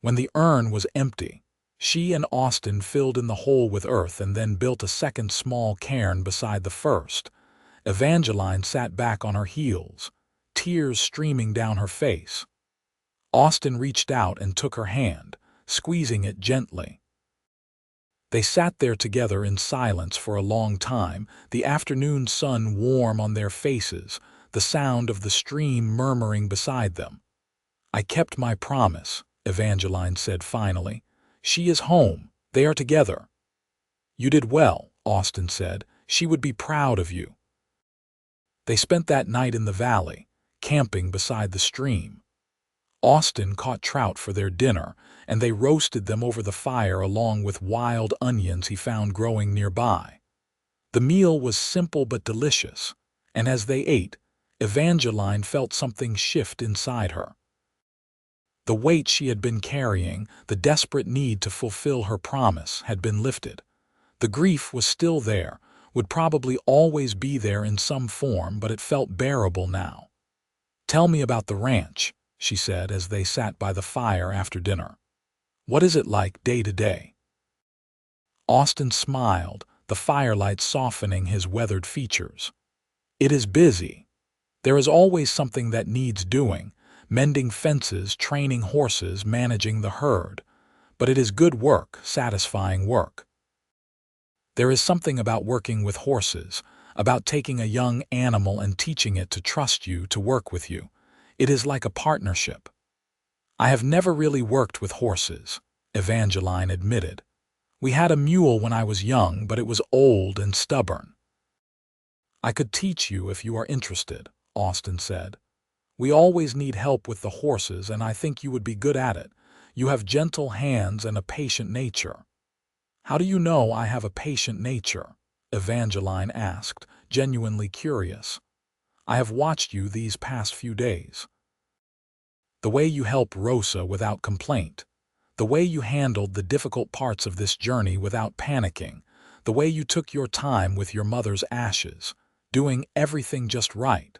Speaker 1: When the urn was empty, she and Austin filled in the hole with earth and then built a second small cairn beside the first. Evangeline sat back on her heels, tears streaming down her face. Austin reached out and took her hand, squeezing it gently. They sat there together in silence for a long time, the afternoon sun warm on their faces, the sound of the stream murmuring beside them. "I kept my promise," Evangeline said finally. "She is home. They are together." "You did well," Austin said. "She would be proud of you." They spent that night in the valley, camping beside the stream. Austin caught trout for their dinner, and they roasted them over the fire along with wild onions he found growing nearby. The meal was simple but delicious, and as they ate, Evangeline felt something shift inside her. The weight she had been carrying, the desperate need to fulfill her promise, had been lifted. The grief was still there, would probably always be there in some form, but it felt bearable now. "Tell me about the ranch," she said as they sat by the fire after dinner. "What is it like day to day?" Austin smiled, the firelight softening his weathered features. "It is busy. There is always something that needs doing, mending fences, training horses, managing the herd. But it is good work, satisfying work. There is something about working with horses, about taking a young animal and teaching it to trust you, to work with you. It is like a partnership." "I have never really worked with horses," Evangeline admitted. "We had a mule when I was young, but it was old and stubborn." "I could teach you if you are interested," Austin said. "We always need help with the horses, and I think you would be good at it. You have gentle hands and a patient nature." "How do you know I have a patient nature?" Evangeline asked, genuinely curious. "I have watched you these past few days. The way you help Rosa without complaint, the way you handled the difficult parts of this journey without panicking, the way you took your time with your mother's ashes, doing everything just right.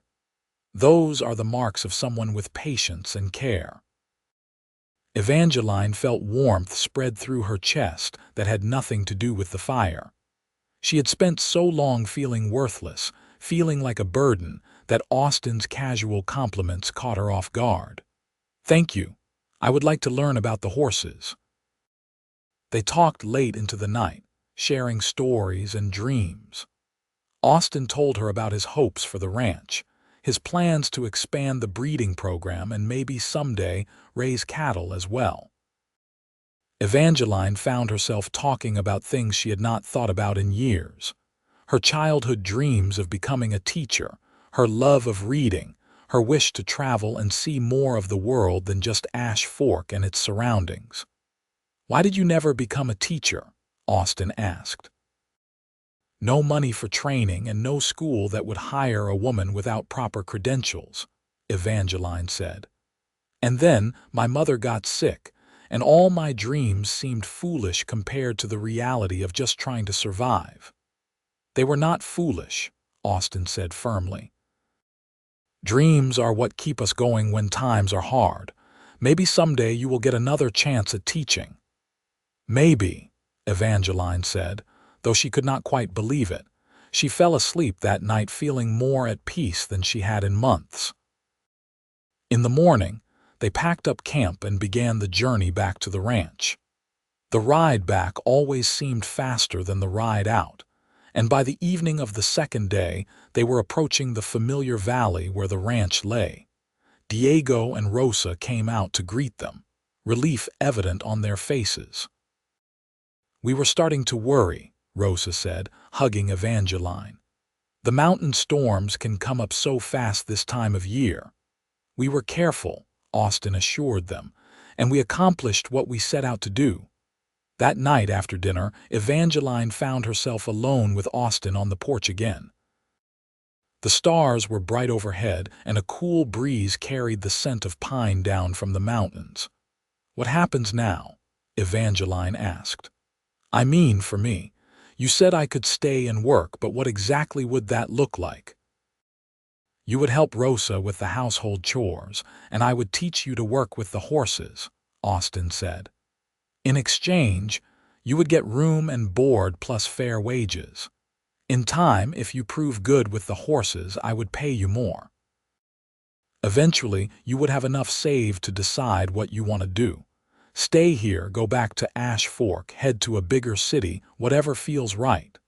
Speaker 1: Those are the marks of someone with patience and care." Evangeline felt warmth spread through her chest that had nothing to do with the fire. She had spent so long feeling worthless, feeling like a burden, that Austin's casual compliments caught her off guard. "Thank you. I would like to learn about the horses." They talked late into the night, sharing stories and dreams. Austin told her about his hopes for the ranch, his plans to expand the breeding program and maybe someday raise cattle as well. Evangeline found herself talking about things she had not thought about in years. Her childhood dreams of becoming a teacher, her love of reading, her wish to travel and see more of the world than just Ash Fork and its surroundings. "Why did you never become a teacher?" Austin asked. "No money for training and no school that would hire a woman without proper credentials," Evangeline said. "And then my mother got sick, and all my dreams seemed foolish compared to the reality of just trying to survive." "They were not foolish," Austin said firmly. "Dreams are what keep us going when times are hard. Maybe someday you will get another chance at teaching." "Maybe," Evangeline said, though she could not quite believe it. She fell asleep that night feeling more at peace than she had in months. In the morning, they packed up camp and began the journey back to the ranch. The ride back always seemed faster than the ride out, and by the evening of the second day, they were approaching the familiar valley where the ranch lay. Diego and Rosa came out to greet them, relief evident on their faces. "We were starting to worry," Rosa said, hugging Evangeline. "The mountain storms can come up so fast this time of year." "We were careful," Austin assured them, "and we accomplished what we set out to do." That night after dinner, Evangeline found herself alone with Austin on the porch again. The stars were bright overhead, and a cool breeze carried the scent of pine down from the mountains. "What happens now?" Evangeline asked. "I mean, for me. You said I could stay and work, but what exactly would that look like?" "You would help Rosa with the household chores, and I would teach you to work with the horses," Austin said. "In exchange, you would get room and board plus fair wages. In time, if you prove good with the horses, I would pay you more. Eventually, you would have enough saved to decide what you want to do. Stay here, go back to Ash Fork, head to a bigger city, whatever feels right."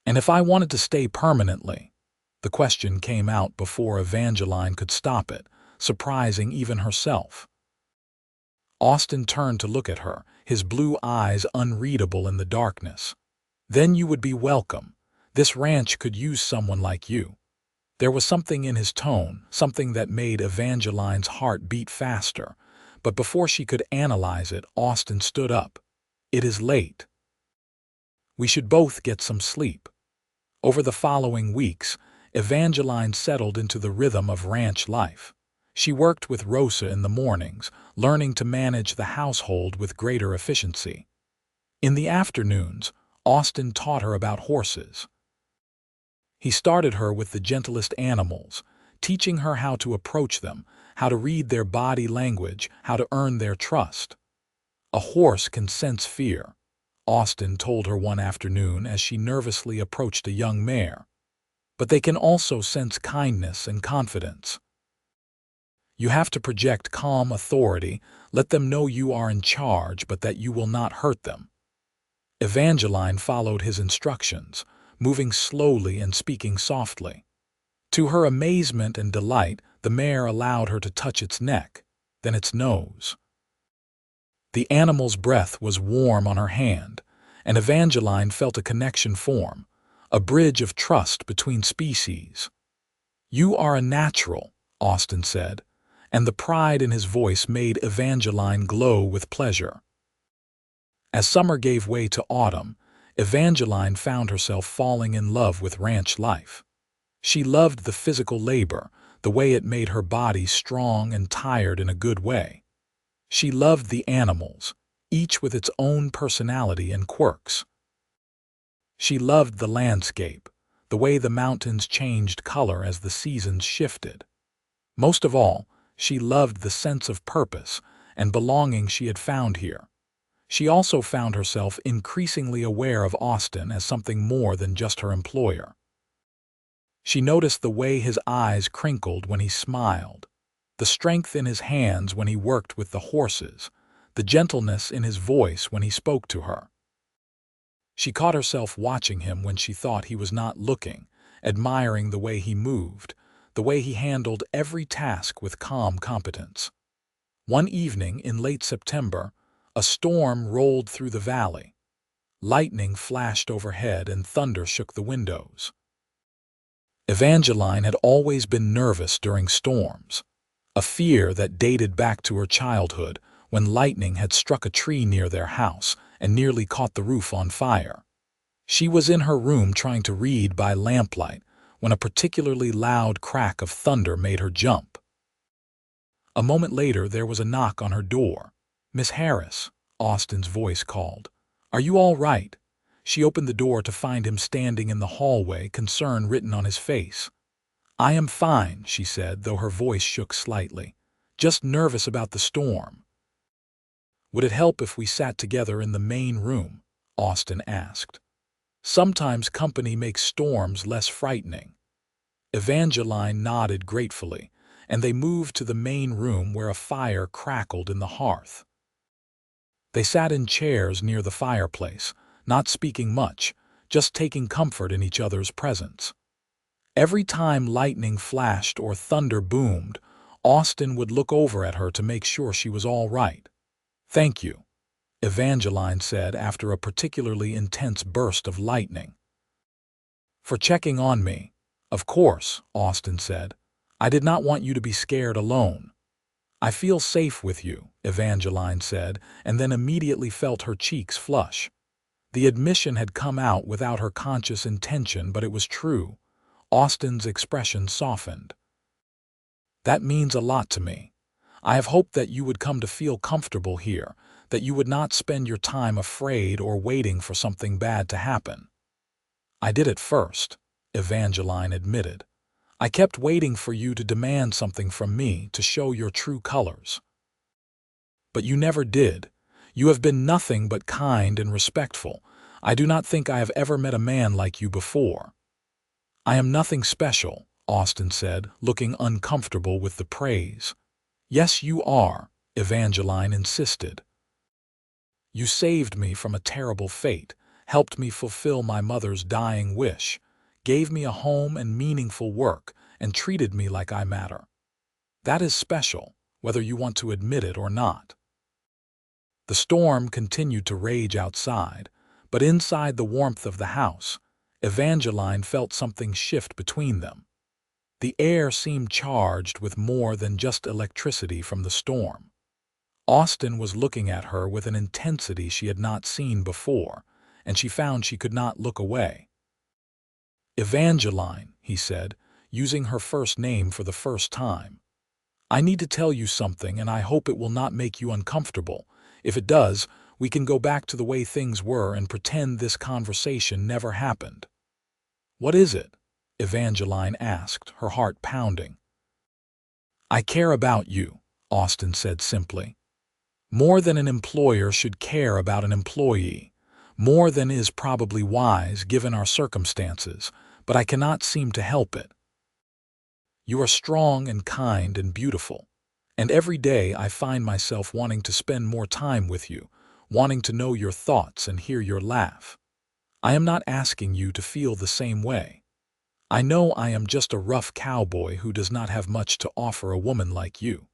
Speaker 1: "And if I wanted to stay permanently?" The question came out before Evangeline could stop it, surprising even herself. Austin turned to look at her, his blue eyes unreadable in the darkness. "Then you would be welcome. This ranch could use someone like you." There was something in his tone, something that made Evangeline's heart beat faster. But before she could analyze it, Austin stood up. "It is late. We should both get some sleep." Over the following weeks, Evangeline settled into the rhythm of ranch life. She worked with Rosa in the mornings, learning to manage the household with greater efficiency. In the afternoons, Austin taught her about horses. He started her with the gentlest animals, teaching her how to approach them, how to read their body language, how to earn their trust. "A horse can sense fear," Austin told her one afternoon as she nervously approached a young mare. "But they can also sense kindness and confidence. You have to project calm authority, let them know you are in charge but that you will not hurt them." Evangeline followed his instructions, moving slowly and speaking softly. To her amazement and delight, the mare allowed her to touch its neck, then its nose. The animal's breath was warm on her hand, and Evangeline felt a connection form, a bridge of trust between species. "You are a natural," Austin said, and the pride in his voice made Evangeline glow with pleasure. As summer gave way to autumn, Evangeline found herself falling in love with ranch life. She loved the physical labor, the way it made her body strong and tired in a good way. She loved the animals, each with its own personality and quirks. She loved the landscape, the way the mountains changed color as the seasons shifted. Most of all, she loved the sense of purpose and belonging she had found here. She also found herself increasingly aware of Austin as something more than just her employer. She noticed the way his eyes crinkled when he smiled, the strength in his hands when he worked with the horses, the gentleness in his voice when he spoke to her. She caught herself watching him when she thought he was not looking, admiring the way he moved, the way he handled every task with calm competence. One evening in late September, A storm rolled through the valley. Lightning flashed overhead and thunder shook the windows. Evangeline had always been nervous during storms, a fear that dated back to her childhood when lightning had struck a tree near their house and nearly caught the roof on fire. She was in her room trying to read by lamplight when a particularly loud crack of thunder made her jump. A moment later, there was a knock on her door. "Miss Harris," Austin's voice called. "Are you all right?" She opened the door to find him standing in the hallway, concern written on his face. "I am fine," she said, though her voice shook slightly. "Just nervous about the storm." "Would it help if we sat together in the main room?" Austin asked. "Sometimes company makes storms less frightening." Evangeline nodded gratefully, and they moved to the main room where a fire crackled in the hearth. They sat in chairs near the fireplace, not speaking much, just taking comfort in each other's presence. Every time lightning flashed or thunder boomed, Austin would look over at her to make sure she was all right. "Thank you," Evangeline said after a particularly intense burst of lightning. "For checking on me." "Of course," Austin said. "I did not want you to be scared alone." "I feel safe with you," Evangeline said, and then immediately felt her cheeks flush. The admission had come out without her conscious intention, but it was true. Austin's expression softened. "That means a lot to me. I have hoped that you would come to feel comfortable here, that you would not spend your time afraid or waiting for something bad to happen." "I did at first," Evangeline admitted. "I kept waiting for you to demand something from me, to show your true colors. But you never did. You have been nothing but kind and respectful. I do not think I have ever met a man like you before." "I am nothing special," Austin said, looking uncomfortable with the praise. "Yes, you are," Evangeline insisted. "You saved me from a terrible fate, helped me fulfill my mother's dying wish, gave me a home and meaningful work, and treated me like I matter. That is special, whether you want to admit it or not." The storm continued to rage outside, but inside the warmth of the house, Evangeline felt something shift between them. The air seemed charged with more than just electricity from the storm. Austin was looking at her with an intensity she had not seen before, and she found she could not look away. "Evangeline," he said, using her first name for the first time. "I need to tell you something, and I hope it will not make you uncomfortable. If it does, we can go back to the way things were and pretend this conversation never happened." "What is it?" Evangeline asked, her heart pounding. "I care about you," Austin said simply. "More than an employer should care about an employee, more than is probably wise given our circumstances, but I cannot seem to help it. You are strong and kind and beautiful, and every day I find myself wanting to spend more time with you, wanting to know your thoughts and hear your laugh. I am not asking you to feel the same way. I know I am just a rough cowboy who does not have much to offer a woman like you.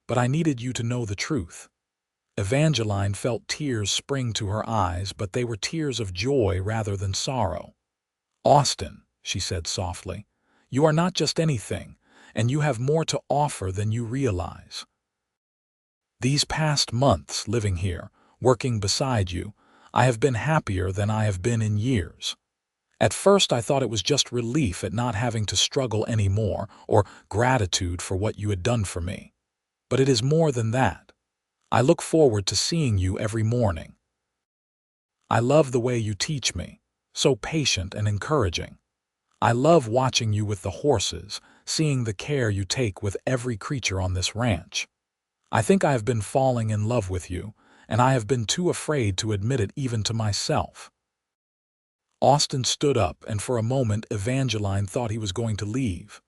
Speaker 1: But I needed you to know the truth." Evangeline felt tears spring to her eyes, but they were tears of joy rather than sorrow. "Austin," she said softly, "you are not just anything, and you have more to offer than you realize. These past months living here, working beside you, I have been happier than I have been in years. At first I thought it was just relief at not having to struggle anymore, or gratitude for what you had done for me. But it is more than that. I look forward to seeing you every morning. I love the way you teach me, so patient and encouraging. I love watching you with the horses, seeing the care you take with every creature on this ranch. I think I have been falling in love with you, and I have been too afraid to admit it even to myself." Austin stood up, and for a moment Evangeline thought he was going to leave.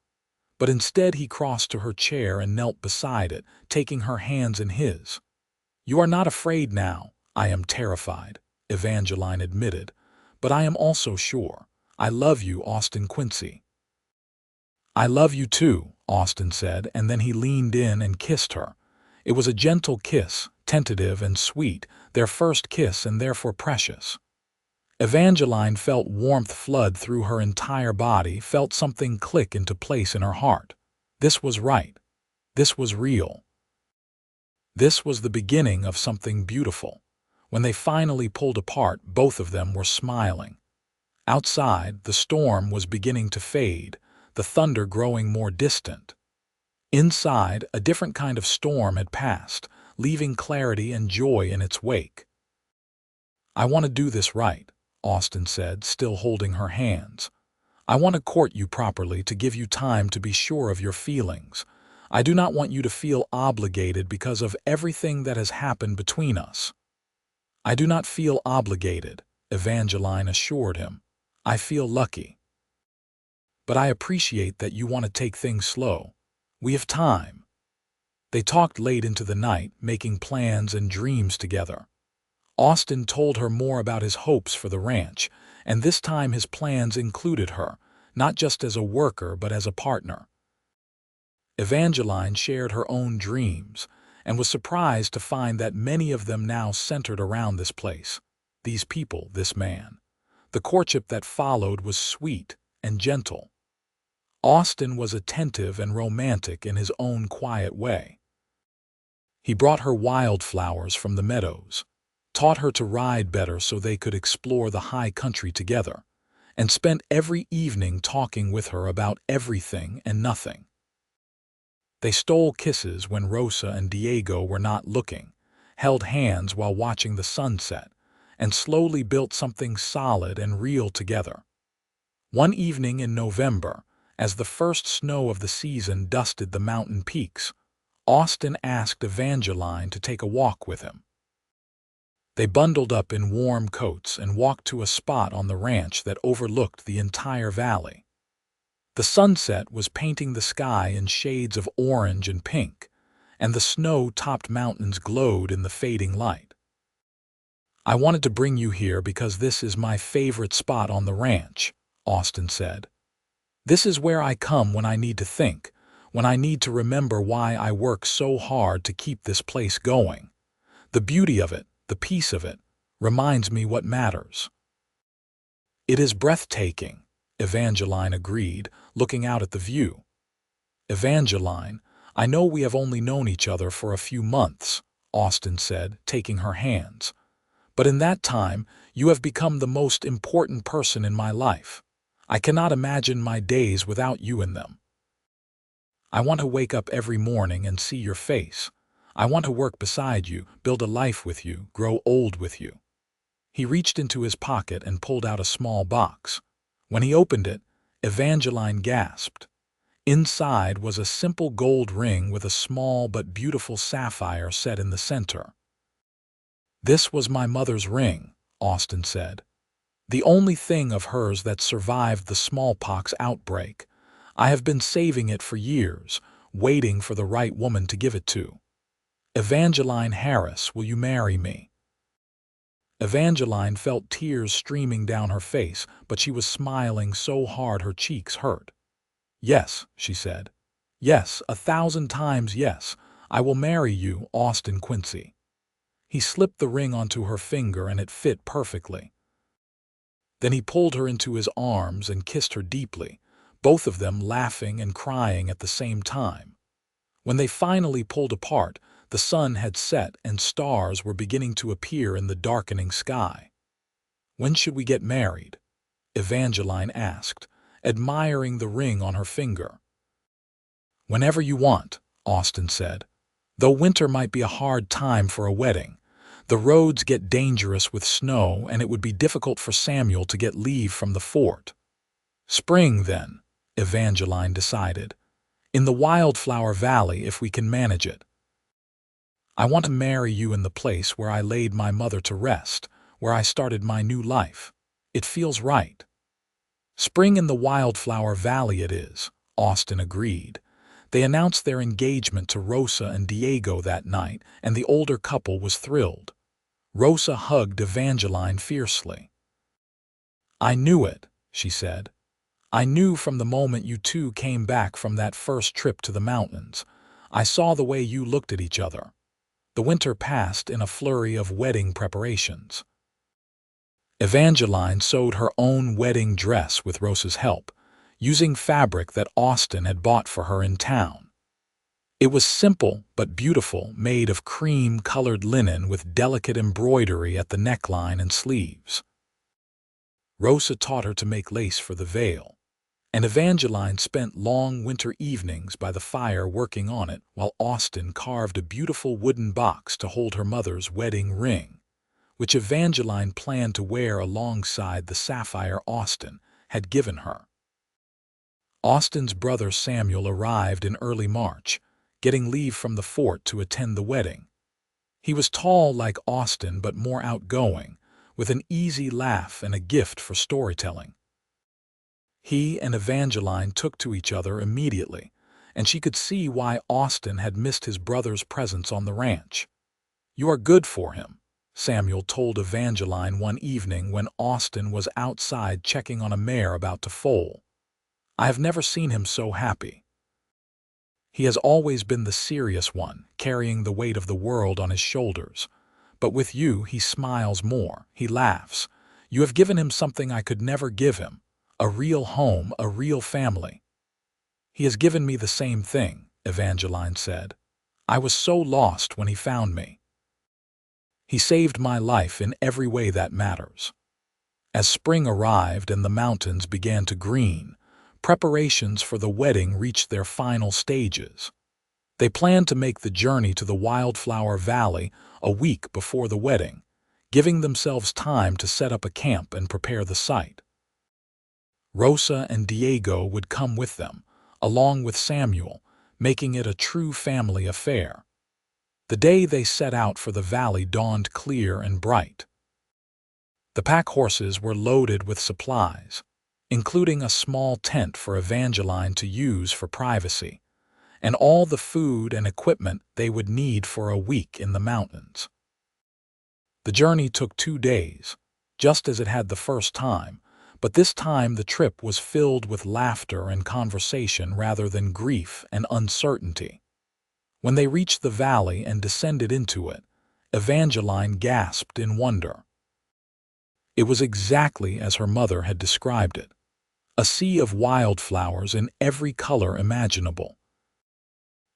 Speaker 1: But instead he crossed to her chair and knelt beside it, taking her hands in his. "You are not afraid now." "I am terrified," Evangeline admitted, "but I am also sure. I love you, Austin Quincy." "I love you too," Austin said, and then he leaned in and kissed her. It was a gentle kiss, tentative and sweet, their first kiss and therefore precious. Evangeline felt warmth flood through her entire body, felt something click into place in her heart. This was right. This was real. This was the beginning of something beautiful. When they finally pulled apart, both of them were smiling. Outside, the storm was beginning to fade, the thunder growing more distant. Inside, a different kind of storm had passed, leaving clarity and joy in its wake. "I want to do this right," Austin said, still holding her hands. "I want to court you properly, to give you time to be sure of your feelings. I do not want you to feel obligated because of everything that has happened between us." "I do not feel obligated," Evangeline assured him. "I feel lucky. But I appreciate that you want to take things slow. We have time." They talked late into the night, making plans and dreams together. Austin told her more about his hopes for the ranch, and this time his plans included her, not just as a worker but as a partner. Evangeline shared her own dreams, and was surprised to find that many of them now centered around this place, these people, this man. The courtship that followed was sweet and gentle. Austin was attentive and romantic in his own quiet way. He brought her wildflowers from the meadows, taught her to ride better so they could explore the high country together, and spent every evening talking with her about everything and nothing. They stole kisses when Rosa and Diego were not looking, held hands while watching the sunset, and slowly built something solid and real together. One evening in November, as the first snow of the season dusted the mountain peaks, Austin asked Evangeline to take a walk with him. They bundled up in warm coats and walked to a spot on the ranch that overlooked the entire valley. The sunset was painting the sky in shades of orange and pink, and the snow-topped mountains glowed in the fading light. "I wanted to bring you here because this is my favorite spot on the ranch," Austin said. "This is where I come when I need to think, when I need to remember why I work so hard to keep this place going. The beauty of it, the peace of it, reminds me what matters." "It is breathtaking," Evangeline agreed, looking out at the view. "Evangeline, I know we have only known each other for a few months," Austin said, taking her hands. "But in that time, you have become the most important person in my life. I cannot imagine my days without you in them. I want to wake up every morning and see your face. I want to work beside you, build a life with you, grow old with you." He reached into his pocket and pulled out a small box. When he opened it, Evangeline gasped. Inside was a simple gold ring with a small but beautiful sapphire set in the center. "This was my mother's ring," Austin said. "The only thing of hers that survived the smallpox outbreak. I have been saving it for years, waiting for the right woman to give it to. Evangeline Harris, will you marry me?" Evangeline felt tears streaming down her face, but she was smiling so hard her cheeks hurt. "Yes," she said. "Yes, 1,000 times yes. I will marry you, Austin Quincy." He slipped the ring onto her finger and it fit perfectly. Then he pulled her into his arms and kissed her deeply, both of them laughing and crying at the same time. When they finally pulled apart, the sun had set and stars were beginning to appear in the darkening sky. "When should we get married?" Evangeline asked, admiring the ring on her finger. "Whenever you want," Austin said. "Though winter might be a hard time for a wedding. The roads get dangerous with snow, and it would be difficult for Samuel to get leave from the fort." "Spring, then," Evangeline decided. "In the Wildflower Valley if we can manage it. I want to marry you in the place where I laid my mother to rest, where I started my new life. It feels right." "Spring in the Wildflower Valley it is," Austin agreed. They announced their engagement to Rosa and Diego that night, and the older couple was thrilled. Rosa hugged Evangeline fiercely. "I knew it," she said. "I knew from the moment you two came back from that first trip to the mountains. I saw the way you looked at each other. The winter passed in a flurry of wedding preparations. Evangeline sewed her own wedding dress with Rosa's help, using fabric that Austin had bought for her in town. It was simple but beautiful, made of cream-colored linen with delicate embroidery at the neckline and sleeves. Rosa taught her to make lace for the veil, and Evangeline spent long winter evenings by the fire working on it while Austin carved a beautiful wooden box to hold her mother's wedding ring, which Evangeline planned to wear alongside the sapphire Austin had given her. Austin's brother Samuel arrived in early March, getting leave from the fort to attend the wedding. He was tall like Austin but more outgoing, with an easy laugh and a gift for storytelling. He and Evangeline took to each other immediately, and she could see why Austin had missed his brother's presence on the ranch. "You are good for him," Samuel told Evangeline one evening when Austin was outside checking on a mare about to foal. "I have never seen him so happy. He has always been the serious one, carrying the weight of the world on his shoulders. But with you, he smiles more, he laughs. You have given him something I could never give him, a real home, a real family." "He has given me the same thing," Evangeline said. "I was so lost when he found me. He saved my life in every way that matters." As spring arrived and the mountains began to green, preparations for the wedding reached their final stages. They planned to make the journey to the Wildflower Valley a week before the wedding, giving themselves time to set up a camp and prepare the site. Rosa and Diego would come with them, along with Samuel, making it a true family affair. The day they set out for the valley dawned clear and bright. The pack horses were loaded with supplies, including a small tent for Evangeline to use for privacy, and all the food and equipment they would need for a week in the mountains. The journey took 2 days, just as it had the first time, but this time the trip was filled with laughter and conversation rather than grief and uncertainty. When they reached the valley and descended into it, Evangeline gasped in wonder. It was exactly as her mother had described it. A sea of wildflowers in every color imaginable.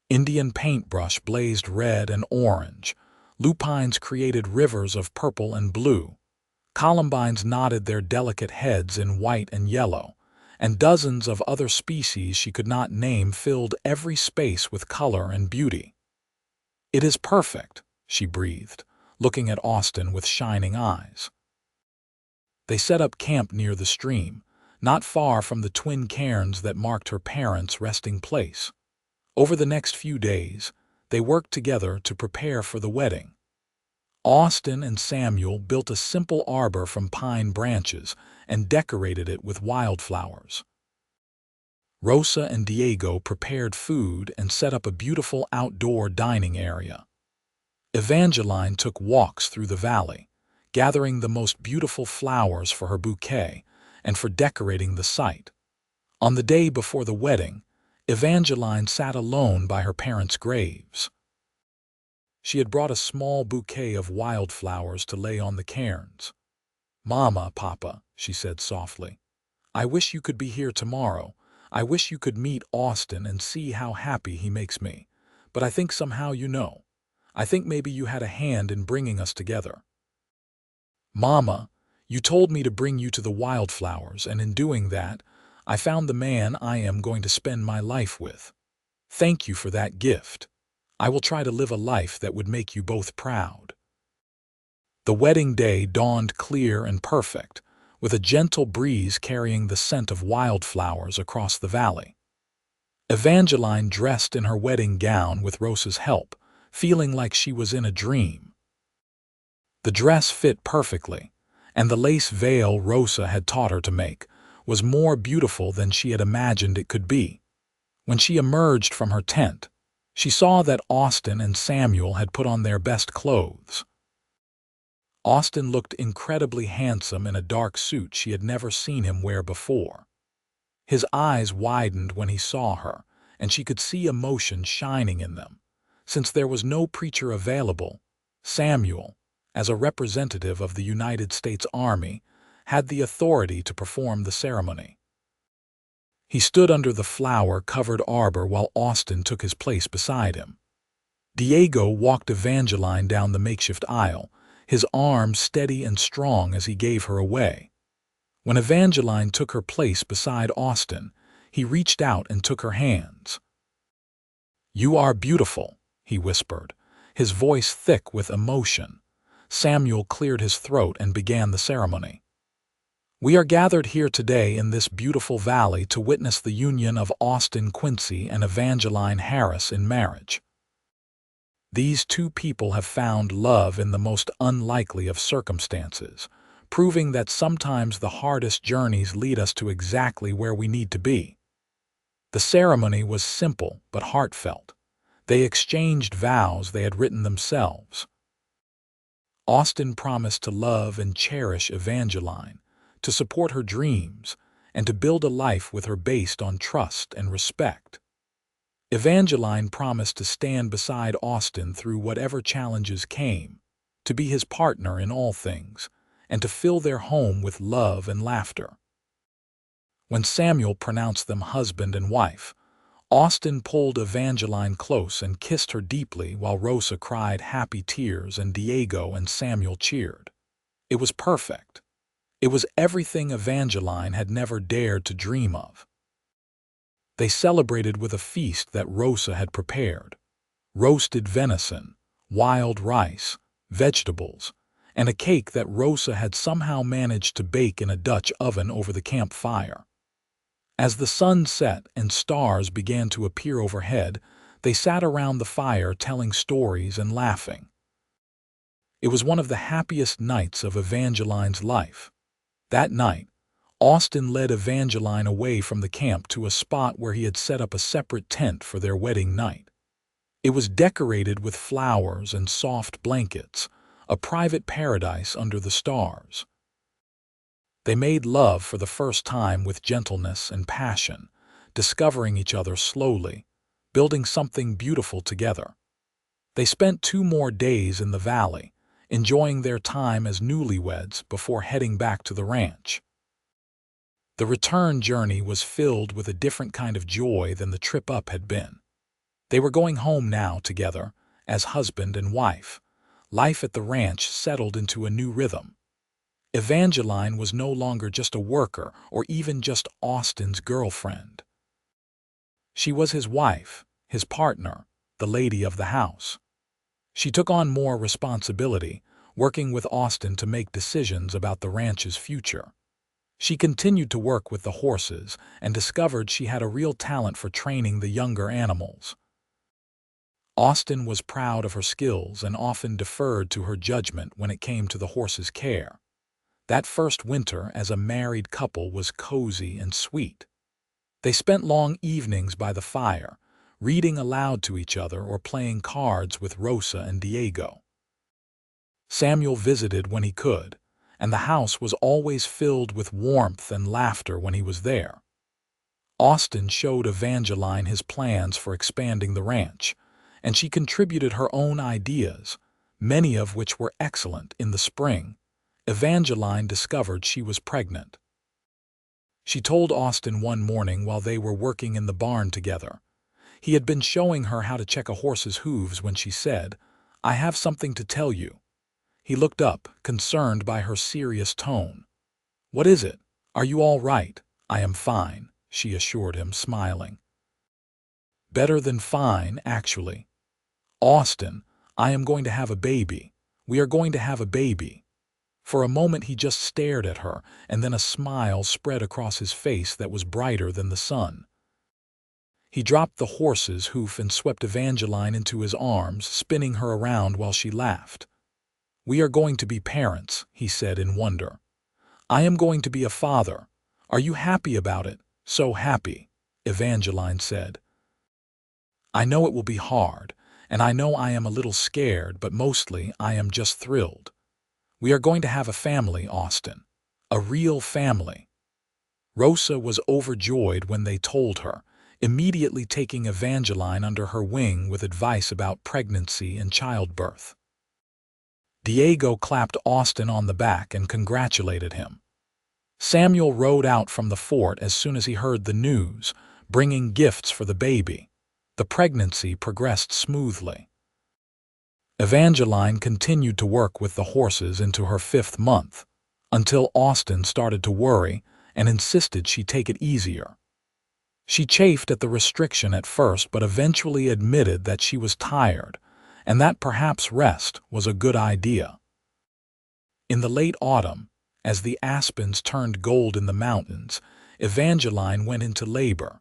Speaker 1: Indian paintbrush blazed red and orange, lupines created rivers of purple and blue, columbines nodded their delicate heads in white and yellow, and dozens of other species she could not name filled every space with color and beauty. "It is perfect," she breathed, looking at Austin with shining eyes. They set up camp near the stream, not far from the twin cairns that marked her parents' resting place. Over the next few days, they worked together to prepare for the wedding. Austin and Samuel built a simple arbor from pine branches and decorated it with wildflowers. Rosa and Diego prepared food and set up a beautiful outdoor dining area. Evangeline took walks through the valley, gathering the most beautiful flowers for her bouquet and for decorating the site. On the day before the wedding, Evangeline sat alone by her parents' graves. She had brought a small bouquet of wildflowers to lay on the cairns. "Mama, Papa," she said softly, "I wish you could be here tomorrow. I wish you could meet Austin and see how happy he makes me. But I think somehow you know. I think maybe you had a hand in bringing us together. Mama, you told me to bring you to the wildflowers, and in doing that, I found the man I am going to spend my life with. Thank you for that gift. I will try to live a life that would make you both proud." The wedding day dawned clear and perfect, with a gentle breeze carrying the scent of wildflowers across the valley. Evangeline dressed in her wedding gown with Rosa's help, feeling like she was in a dream. The dress fit perfectly, and the lace veil Rosa had taught her to make was more beautiful than she had imagined it could be. When she emerged from her tent, she saw that Austin and Samuel had put on their best clothes. Austin looked incredibly handsome in a dark suit she had never seen him wear before. His eyes widened when he saw her, and she could see emotion shining in them, Since there was no preacher available, Samuel, as a representative of the United States Army, had the authority to perform the ceremony. He stood under the flower-covered arbor while Austin took his place beside him. Diego walked Evangeline down the makeshift aisle, his arms steady and strong as he gave her away. When Evangeline took her place beside Austin, he reached out and took her hands. "You are beautiful," he whispered, his voice thick with emotion. Samuel cleared his throat and began the ceremony. "We are gathered here today in this beautiful valley to witness the union of Austin Quincy and Evangeline Harris in marriage. These two people have found love in the most unlikely of circumstances, proving that sometimes the hardest journeys lead us to exactly where we need to be." The ceremony was simple but heartfelt. They exchanged vows they had written themselves. Austin promised to love and cherish Evangeline, to support her dreams, and to build a life with her based on trust and respect. Evangeline promised to stand beside Austin through whatever challenges came, to be his partner in all things, and to fill their home with love and laughter. When Samuel pronounced them husband and wife, Austin pulled Evangeline close and kissed her deeply while Rosa cried happy tears and Diego and Samuel cheered. It was perfect. It was everything Evangeline had never dared to dream of. They celebrated with a feast that Rosa had prepared: roasted venison, wild rice, vegetables, and a cake that Rosa had somehow managed to bake in a Dutch oven over the campfire. As the sun set and stars began to appear overhead, they sat around the fire telling stories and laughing. It was one of the happiest nights of Evangeline's life. That night, Austin led Evangeline away from the camp to a spot where he had set up a separate tent for their wedding night. It was decorated with flowers and soft blankets, a private paradise under the stars. They made love for the first time with gentleness and passion, discovering each other slowly, building something beautiful together. They spent 2 more days in the valley, enjoying their time as newlyweds before heading back to the ranch. The return journey was filled with a different kind of joy than the trip up had been. They were going home now together, as husband and wife. Life at the ranch settled into a new rhythm. Evangeline was no longer just a worker or even just Austin's girlfriend. She was his wife, his partner, the lady of the house. She took on more responsibility, working with Austin to make decisions about the ranch's future. She continued to work with the horses and discovered she had a real talent for training the younger animals. Austin was proud of her skills and often deferred to her judgment when it came to the horses' care. That first winter as a married couple was cozy and sweet. They spent long evenings by the fire, reading aloud to each other or playing cards with Rosa and Diego. Samuel visited when he could, and the house was always filled with warmth and laughter when he was there. Austin showed Evangeline his plans for expanding the ranch, and she contributed her own ideas, many of which were excellent. In the spring, Evangeline discovered she was pregnant. She told Austin one morning while they were working in the barn together. He had been showing her how to check a horse's hooves when she said, "I have something to tell you." He looked up, concerned by her serious tone. "What is it? Are you all right?" "I am fine," she assured him, smiling. "Better than fine, actually. Austin, I am going to have a baby. We are going to have a baby." For a moment he just stared at her, and then a smile spread across his face that was brighter than the sun. He dropped the horse's hoof and swept Evangeline into his arms, spinning her around while she laughed. "We are going to be parents," he said in wonder. "I am going to be a father. Are you happy about it?" "So happy," Evangeline said. "I know it will be hard, and I know I am a little scared, but mostly I am just thrilled. We are going to have a family, Austin. A real family." Rosa was overjoyed when they told her. immediately taking Evangeline under her wing with advice about pregnancy and childbirth. Diego clapped Austin on the back and congratulated him. Samuel rode out from the fort as soon as he heard the news, bringing gifts for the baby. The pregnancy progressed smoothly. Evangeline continued to work with the horses into her 5th month, until Austin started to worry and insisted she take it easier. She chafed at the restriction at first but eventually admitted that she was tired and that perhaps rest was a good idea. In the late autumn, as the aspens turned gold in the mountains, Evangeline went into labor.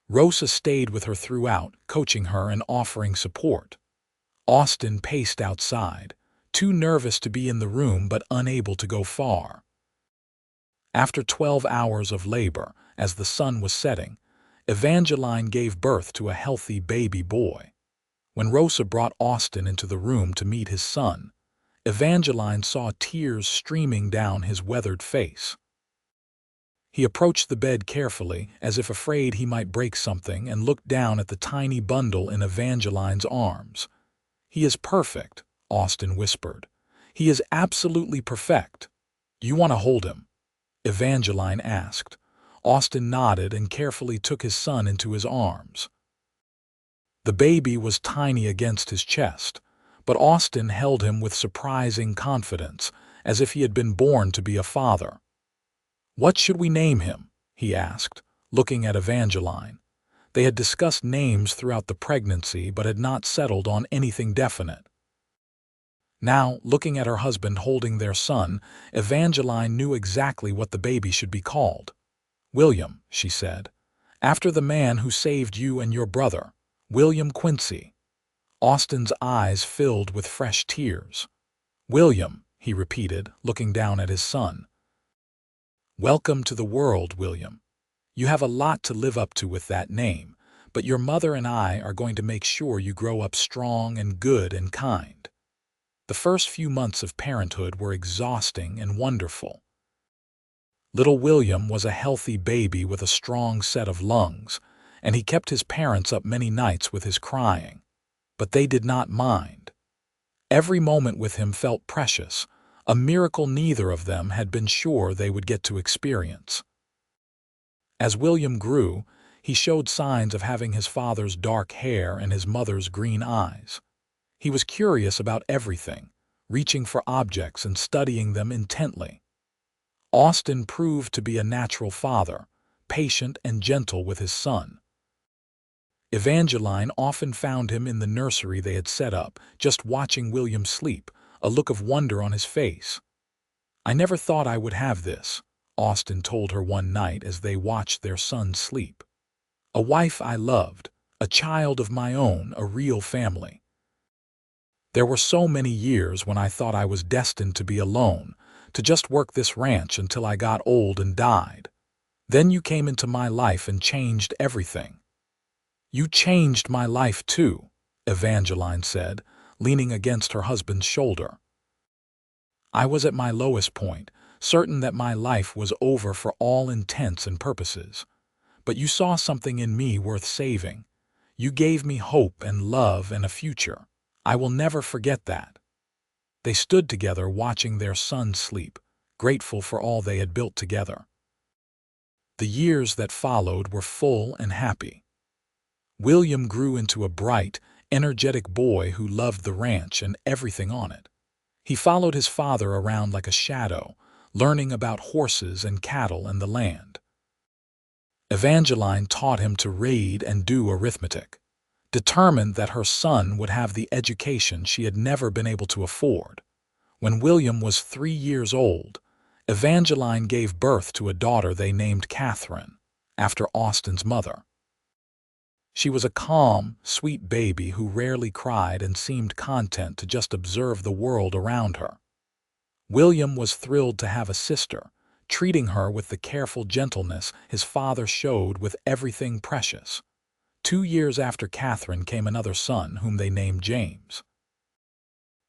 Speaker 1: Rosa stayed with her throughout, coaching her and offering support. Austin paced outside, too nervous to be in the room but unable to go far. After 12 hours of labor, as the sun was setting, Evangeline gave birth to a healthy baby boy. When Rosa brought Austin into the room to meet his son, Evangeline saw tears streaming down his weathered face. He approached the bed carefully, as if afraid he might break something, and looked down at the tiny bundle in Evangeline's arms. "He is perfect," Austin whispered. "He is absolutely perfect." "You want to hold him?" Evangeline asked. Austin nodded and carefully took his son into his arms. The baby was tiny against his chest, but Austin held him with surprising confidence, as if he had been born to be a father. "What should we name him?" he asked, looking at Evangeline. They had discussed names throughout the pregnancy but had not settled on anything definite. Now, looking at her husband holding their son, Evangeline knew exactly what the baby should be called. "William," she said, "after the man who saved you and your brother, William Quincy." Austin's eyes filled with fresh tears. "William," he repeated, looking down at his son. "Welcome to the world, William. You have a lot to live up to with that name, but your mother and I are going to make sure you grow up strong and good and kind." The first few months of parenthood were exhausting and wonderful. Little William was a healthy baby with a strong set of lungs, and he kept his parents up many nights with his crying. But they did not mind. Every moment with him felt precious, a miracle neither of them had been sure they would get to experience. As William grew, he showed signs of having his father's dark hair and his mother's green eyes. He was curious about everything, reaching for objects and studying them intently. Austin proved to be a natural father, patient and gentle with his son. Evangeline often found him in the nursery they had set up, just watching William sleep, a look of wonder on his face. "I never thought I would have this," Austin told her one night as they watched their son sleep. "A wife I loved, a child of my own, a real family. There were so many years when I thought I was destined to be alone, to just work this ranch until I got old and died. Then you came into my life and changed everything." "You changed my life too," Evangeline said, leaning against her husband's shoulder. "I was at my lowest point, certain that my life was over for all intents and purposes. But you saw something in me worth saving. You gave me hope and love and a future. I will never forget that." They stood together watching their son sleep, grateful for all they had built together. The years that followed were full and happy. William grew into a bright, energetic boy who loved the ranch and everything on it. He followed his father around like a shadow, learning about horses and cattle and the land. Evangeline taught him to read and do arithmetic, determined that her son would have the education she had never been able to afford. When William was 3 years old, Evangeline gave birth to a daughter they named Catherine, after Austin's mother. She was a calm, sweet baby who rarely cried and seemed content to just observe the world around her. William was thrilled to have a sister, treating her with the careful gentleness his father showed with everything precious. 2 years after Catherine came another son whom they named James.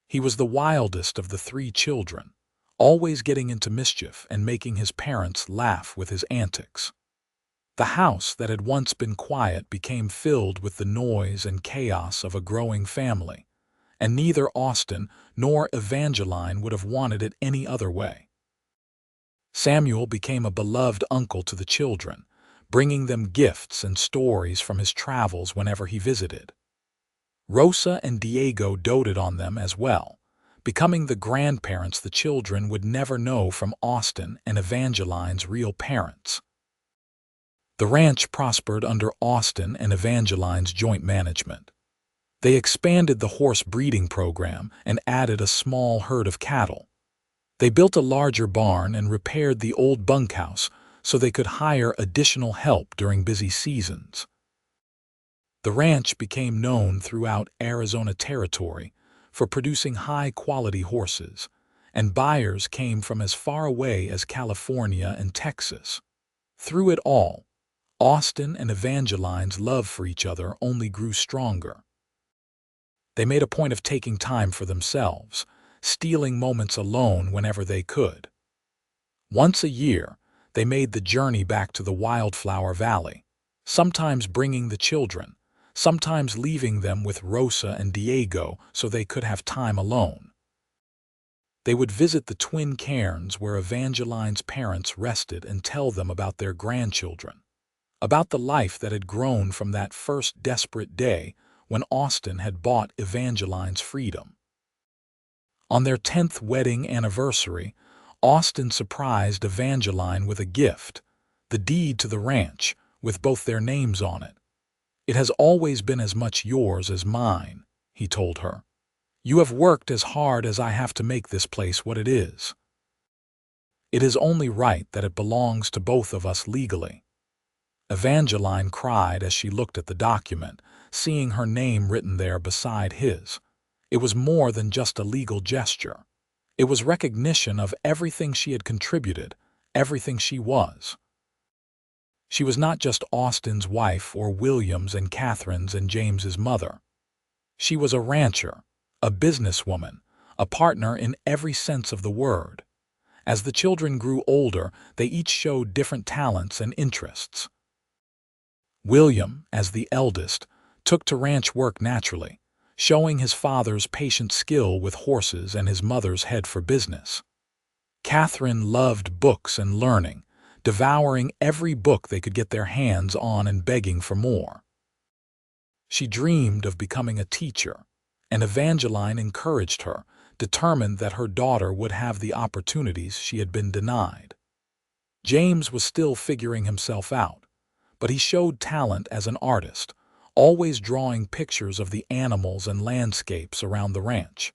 Speaker 1: He was the wildest of the 3 children, always getting into mischief and making his parents laugh with his antics. The house that had once been quiet became filled with the noise and chaos of a growing family, and neither Austin nor Evangeline would have wanted it any other way. Samuel became a beloved uncle to the children, bringing them gifts and stories from his travels whenever he visited. Rosa and Diego doted on them as well, becoming the grandparents the children would never know from Austin and Evangeline's real parents. The ranch prospered under Austin and Evangeline's joint management. They expanded the horse breeding program and added a small herd of cattle. They built a larger barn and repaired the old bunkhouse so they could hire additional help during busy seasons. The ranch became known throughout Arizona territory for producing high-quality horses, and buyers came from as far away as California and Texas. Through it all, Austin and Evangeline's love for each other only grew stronger. They made a point of taking time for themselves, stealing moments alone whenever they could. Once a year, they made the journey back to the Wildflower Valley, sometimes bringing the children, sometimes leaving them with Rosa and Diego so they could have time alone. They would visit the twin cairns where Evangeline's parents rested and tell them about their grandchildren, about the life that had grown from that first desperate day when Austin had bought Evangeline's freedom. On their 10th wedding anniversary, Austin surprised Evangeline with a gift, the deed to the ranch, with both their names on it. "It has always been as much yours as mine," he told her. "You have worked as hard as I have to make this place what it is. It is only right that it belongs to both of us legally." Evangeline cried as she looked at the document, seeing her name written there beside his. It was more than just a legal gesture. It was recognition of everything she had contributed, everything she was. She was not just Austin's wife or William's and Catherine's and James's mother. She was a rancher, a businesswoman, a partner in every sense of the word. As the children grew older, they each showed different talents and interests. William, as the eldest, took to ranch work naturally, showing his father's patient skill with horses and his mother's head for business. Catherine loved books and learning, devouring every book they could get their hands on and begging for more. She dreamed of becoming a teacher, and Evangeline encouraged her, determined that her daughter would have the opportunities she had been denied. James was still figuring himself out, but he showed talent as an artist, always drawing pictures of the animals and landscapes around the ranch.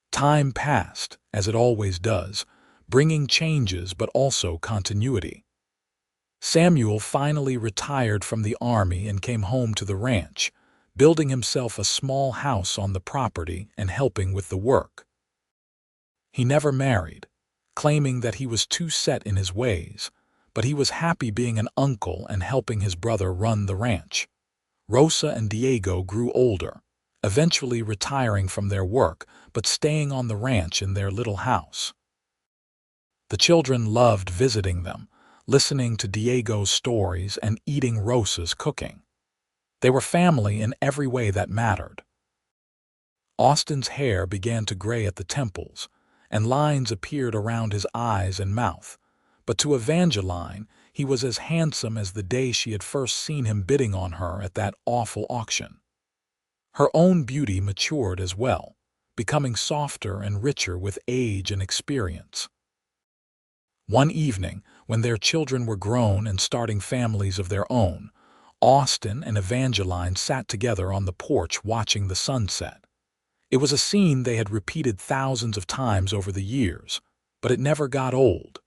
Speaker 1: Time passed, as it always does, bringing changes but also continuity. Samuel finally retired from the army and came home to the ranch, building himself a small house on the property and helping with the work. He never married, claiming that he was too set in his ways, but he was happy being an uncle and helping his brother run the ranch. Rosa and Diego grew older, eventually retiring from their work but staying on the ranch in their little house. The children loved visiting them, listening to Diego's stories and eating Rosa's cooking. They were family in every way that mattered. Austin's hair began to gray at the temples, and lines appeared around his eyes and mouth, but to Evangeline, he was as handsome as the day she had first seen him bidding on her at that awful auction. Her own beauty matured as well, becoming softer and richer with age and experience. One evening, when their children were grown and starting families of their own, Austin and Evangeline sat together on the porch watching the sunset. It was a scene they had repeated thousands of times over the years, but it never got old.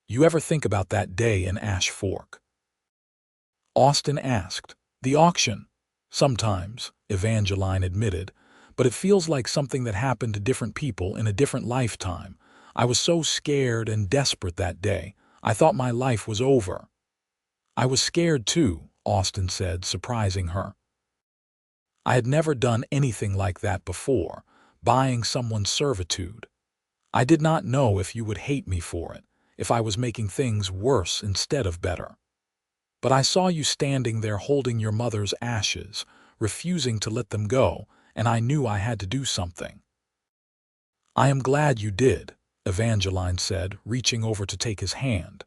Speaker 1: "You ever think about that day in Ash Fork?" Austin asked. "The auction?" "Sometimes," Evangeline admitted, "but it feels like something that happened to different people in a different lifetime. I was so scared and desperate that day. I thought my life was over." "I was scared too," Austin said, surprising her. "I had never done anything like that before, buying someone's servitude. I did not know if you would hate me for it, if I was making things worse instead of better." but I saw you standing there holding your mother's ashes, refusing to let them go, and I knew I had to do something." "I am glad you did," Evangeline said, reaching over to take his hand.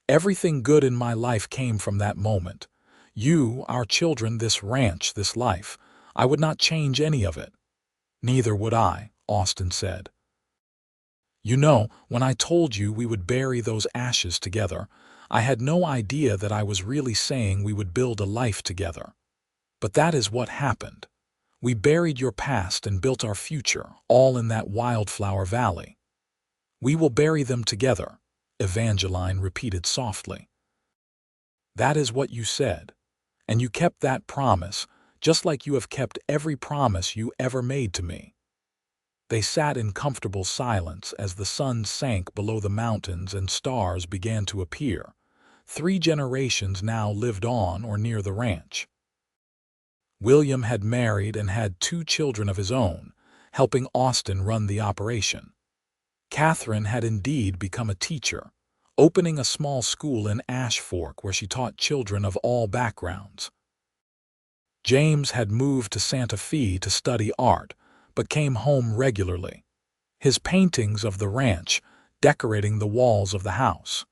Speaker 1: "Everything good in my life came from that moment. You, our children, this ranch, this life. I would not change any of it." "Neither would I," Austin said. "You know, when I told you we would bury those ashes together, I had no idea that I was really saying we would build a life together. But that is what happened. We buried your past and built our future, all in that wildflower valley." "We will bury them together," Evangeline repeated softly. "That is what you said. And you kept that promise, just like you have kept every promise you ever made to me." They sat in comfortable silence as the sun sank below the mountains and stars began to appear. 3 generations now lived on or near the ranch. William had married and had 2 children of his own, helping Austin run the operation. Catherine had indeed become a teacher, opening a small school in Ash Fork where she taught children of all backgrounds. James had moved to Santa Fe to study art, but came home regularly, his paintings of the ranch decorating the walls of the house.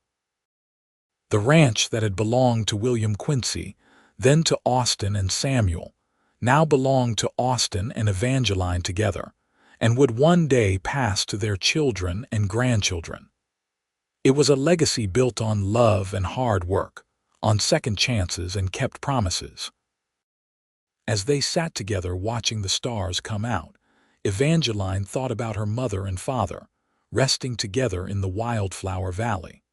Speaker 1: The ranch that had belonged to William Quincy, then to Austin and Samuel, now belonged to Austin and Evangeline together, and would one day pass to their children and grandchildren. It was a legacy built on love and hard work, on second chances and kept promises. As they sat together watching the stars come out, Evangeline thought about her mother and father, resting together in the Wildflower Valley.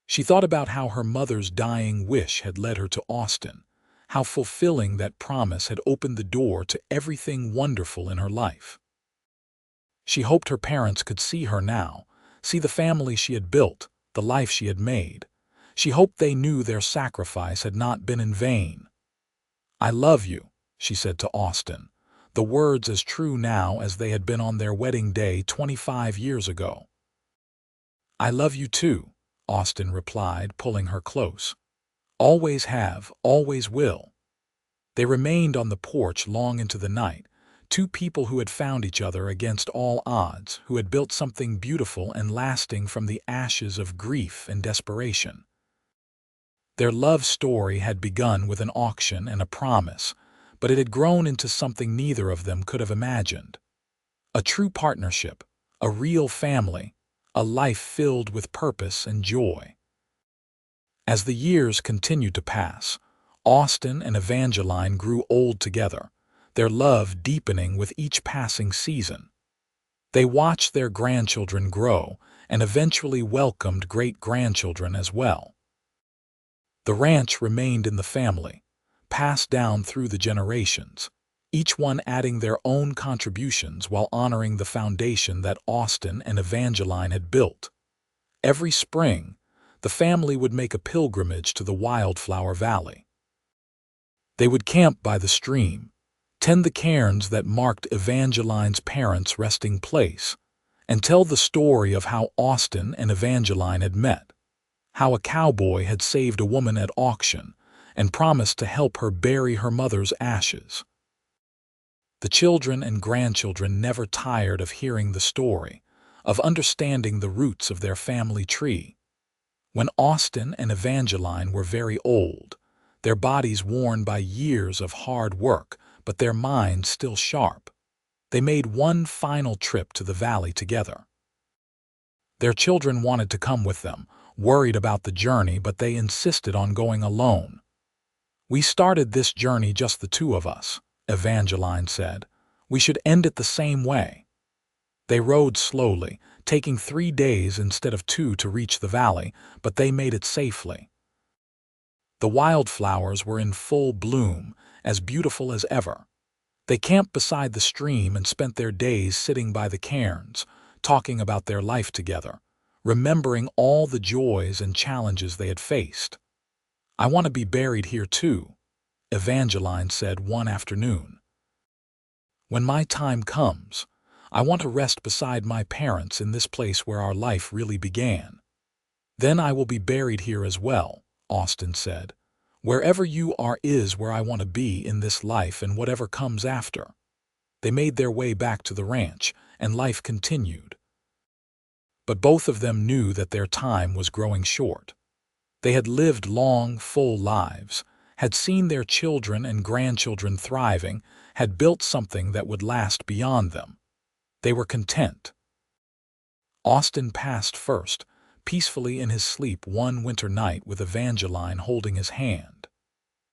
Speaker 1: She thought about how her mother's dying wish had led her to Austin, how fulfilling that promise had opened the door to everything wonderful in her life. She hoped her parents could see her now, see the family she had built, the life she had made. She hoped they knew their sacrifice had not been in vain. "I love you," she said to Austin, the words as true now as they had been on their wedding day 25 years ago. "I love you too," Austin replied, pulling her close. "Always have, always will." They remained on the porch long into the night, 2 people who had found each other against all odds, who had built something beautiful and lasting from the ashes of grief and desperation. Their love story had begun with an auction and a promise, but it had grown into something neither of them could have imagined. A true partnership, a real family, a life filled with purpose and joy. As the years continued to pass, Austin and Evangeline grew old together, their love deepening with each passing season. They watched their grandchildren grow and eventually welcomed great-grandchildren as well. The ranch remained in the family, passed down through the generations, each one adding their own contributions while honoring the foundation that Austin and Evangeline had built. Every spring, the family would make a pilgrimage to the Wildflower Valley. They would camp by the stream, tend the cairns that marked Evangeline's parents' resting place, and tell the story of how Austin and Evangeline had met, how a cowboy had saved a woman at auction and promised to help her bury her mother's ashes. The children and grandchildren never tired of hearing the story, of understanding the roots of their family tree. When Austin and Evangeline were very old, their bodies worn by years of hard work, but their minds still sharp, they made one final trip to the valley together. Their children wanted to come with them, worried about the journey, but they insisted on going alone. "We started this journey just the 2 of us," Evangeline said. "We should end it the same way." They rode slowly, taking 3 days instead of 2 to reach the valley, but they made it safely. The wildflowers were in full bloom, as beautiful as ever. They camped beside the stream and spent their days sitting by the cairns, talking about their life together, remembering all the joys and challenges they had faced. "I want to be buried here too," Evangeline said one afternoon. "When my time comes, I want to rest beside my parents in this place where our life really began." "Then I will be buried here as well," Austin said. Wherever you are is where I want to be in this life and whatever comes after." They made their way back to the ranch, and life continued. But both of them knew that their time was growing short. They had lived long, full lives, had seen their children and grandchildren thriving, had built something that would last beyond them. They were content. Austin passed first, peacefully in his sleep one winter night with Evangeline holding his hand.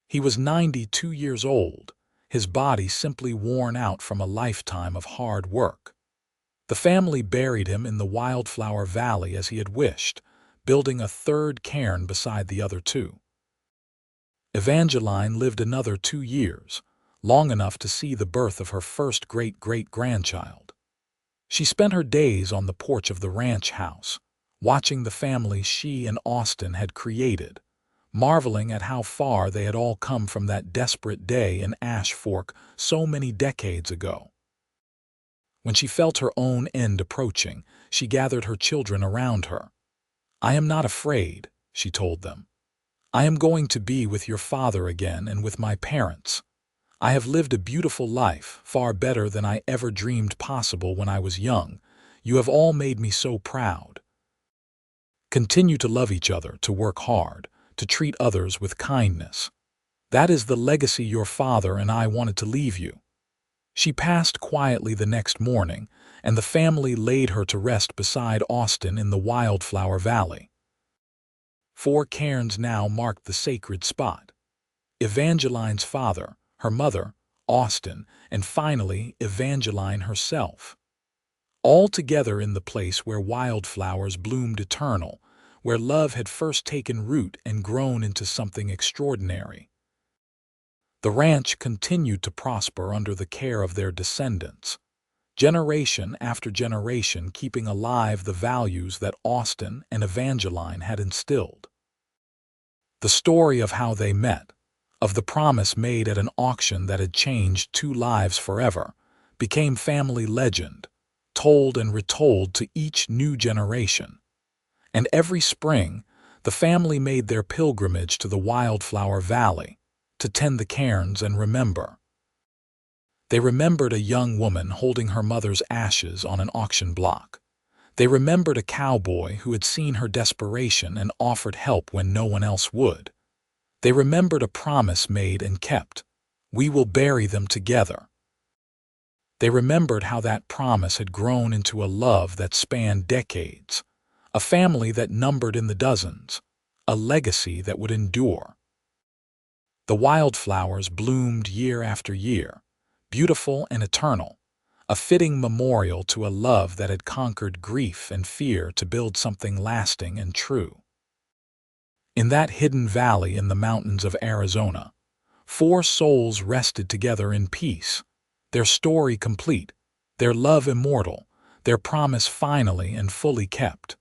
Speaker 1: He was 92 years old, his body simply worn out from a lifetime of hard work. The family buried him in the Wildflower Valley as he had wished, building a third cairn beside the other two. Evangeline lived another 2 years, long enough to see the birth of her first great-great-grandchild. She spent her days on the porch of the ranch house, watching the family she and Austin had created, marveling at how far they had all come from that desperate day in Ash Fork so many decades ago. When she felt her own end approaching, she gathered her children around her. "I am not afraid," she told them. "I am going to be with your father again and with my parents. I have lived a beautiful life, far better than I ever dreamed possible when I was young. You have all made me so proud. Continue to love each other, to work hard, to treat others with kindness. That is the legacy your father and I wanted to leave you." She passed quietly the next morning, and the family laid her to rest beside Austin in the Wildflower Valley. 4 cairns now marked the sacred spot. Evangeline's father, her mother, Austin, and finally Evangeline herself. All together in the place where wildflowers bloomed eternal, where love had first taken root and grown into something extraordinary. The ranch continued to prosper under the care of their descendants, generation after generation keeping alive the values that Austin and Evangeline had instilled. The story of how they met, of the promise made at an auction that had changed 2 lives forever, became family legend, told and retold to each new generation. And every spring, the family made their pilgrimage to the Wildflower Valley to tend the cairns and remember. They remembered a young woman holding her mother's ashes on an auction block. They remembered a cowboy who had seen her desperation and offered help when no one else would. They remembered a promise made and kept: "We will bury them together." They remembered how that promise had grown into a love that spanned decades, a family that numbered in the dozens, a legacy that would endure. The wildflowers bloomed year after year, beautiful and eternal, a fitting memorial to a love that had conquered grief and fear to build something lasting and true. In that hidden valley in the mountains of Arizona, 4 souls rested together in peace, their story complete, their love immortal, their promise finally and fully kept.